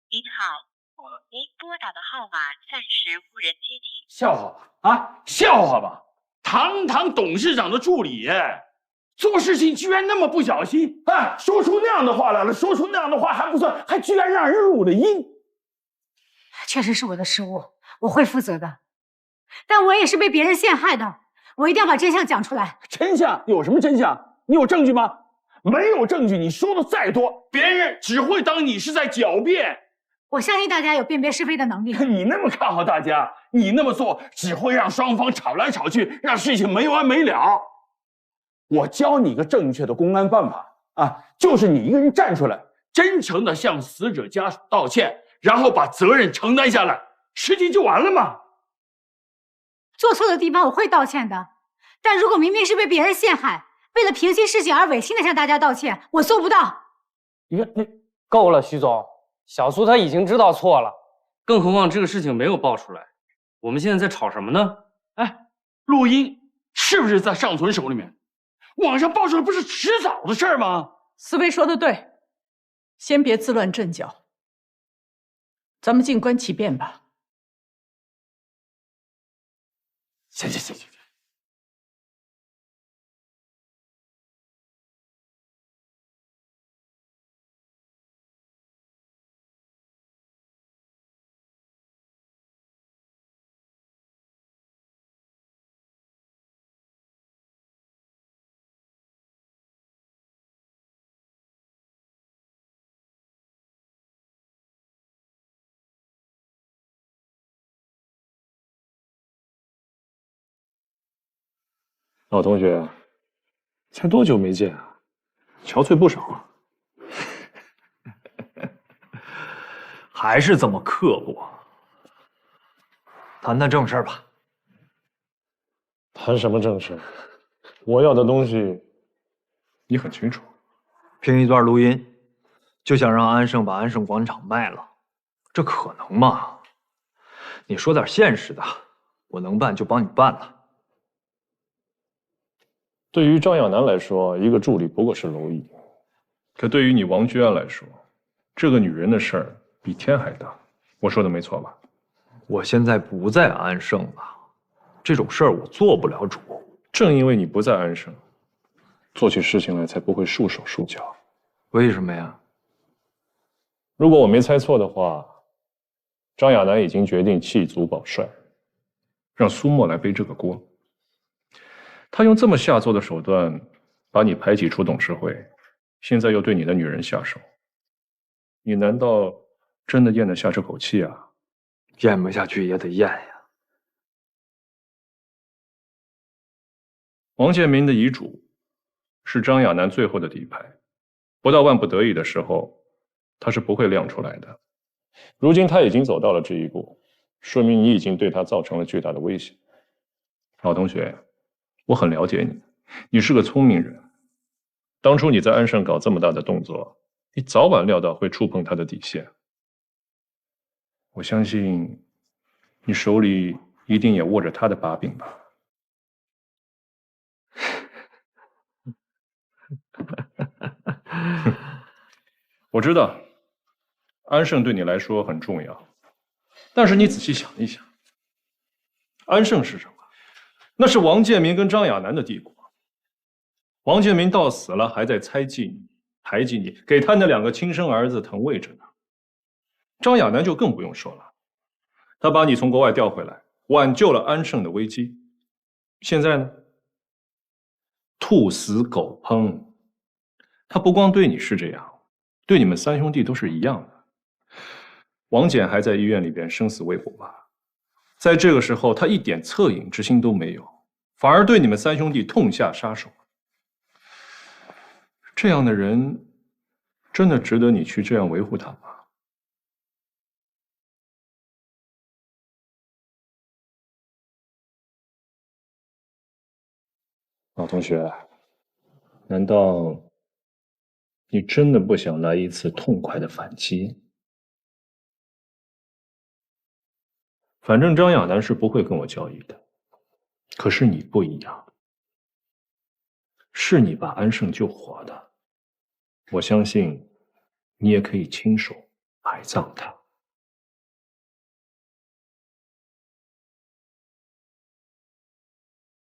您好，您拨打的号码暂时无人接听。笑话吧啊！笑话吧！堂堂董事长的助理，做事情居然那么不小心啊！说出那样的话来了，说出那样的话还不算，还居然让人录了音。确实是我的失误，我会负责的。但我也是被别人陷害的，我一定要把真相讲出来。真相有什么真相？你有证据吗？没有证据，你说的再多，别人只会当你是在狡辩。我相信大家有辨别是非的能力。你那么看好大家，你那么做只会让双方吵来吵去，让事情没完没了。我教你个正确的公安办法啊，就是你一个人站出来，真诚的向死者家属道歉，然后把责任承担下来，事情就完了嘛。做错的地方我会道歉的，但如果明明是被别人陷害，为了平息事情而违心的向大家道歉，我做不到。你够了，徐总，小苏他已经知道错了，更何况这个事情没有爆出来，我们现在在吵什么呢？哎，录音是不是在尚存手里面？网上爆出来不是迟早的事儿吗？思维说的对，先别自乱阵脚，咱们静观其变吧。行。老同学，才多久没见啊？憔悴不少啊。还是这么刻薄。谈谈正事吧。谈什么正事？我要的东西，你很清楚。拼一段录音，就想让安盛把安盛广场卖了，这可能吗？你说点现实的，我能办就帮你办了。对于张亚楠来说，一个助理不过是蝼蚁；可对于你王居安来说，这个女人的事儿比天还大。我说的没错吧？我现在不在安盛了，这种事儿我做不了主。正因为你不在安盛，做起事情来才不会束手束脚。为什么呀？如果我没猜错的话，张亚楠已经决定弃卒保帅，让苏沫来背这个锅。他用这么下作的手段把你排挤出董事会，现在又对你的女人下手，你难道真的咽得下这口气啊？咽不下去也得咽呀。王建民的遗嘱是张亚楠最后的底牌，不到万不得已的时候，他是不会亮出来的。如今他已经走到了这一步，说明你已经对他造成了巨大的威胁。老同学，我很了解你，你是个聪明人。当初你在安盛搞这么大的动作，你早晚料到会触碰他的底线。我相信你手里一定也握着他的把柄吧。我知道安盛对你来说很重要，但是你仔细想一想，安盛是什么？那是王建民跟张亚楠的帝国。王建民到死了还在猜忌你、排挤你，给他那2个亲生儿子腾位着呢。张亚楠就更不用说了，他把你从国外调回来，挽救了安盛的危机。现在呢，兔死狗烹。他不光对你是这样，对你们3兄弟都是一样的。王翦还在医院里边生死未卜吧？在这个时候，他一点恻隐之心都没有，反而对你们3兄弟痛下杀手。这样的人，真的值得你去这样维护他吗？老同学，难道你真的不想来一次痛快的反击？反正张亚楠是不会跟我交易的，可是你不一样，是你把安盛救活的，我相信你也可以亲手埋葬他。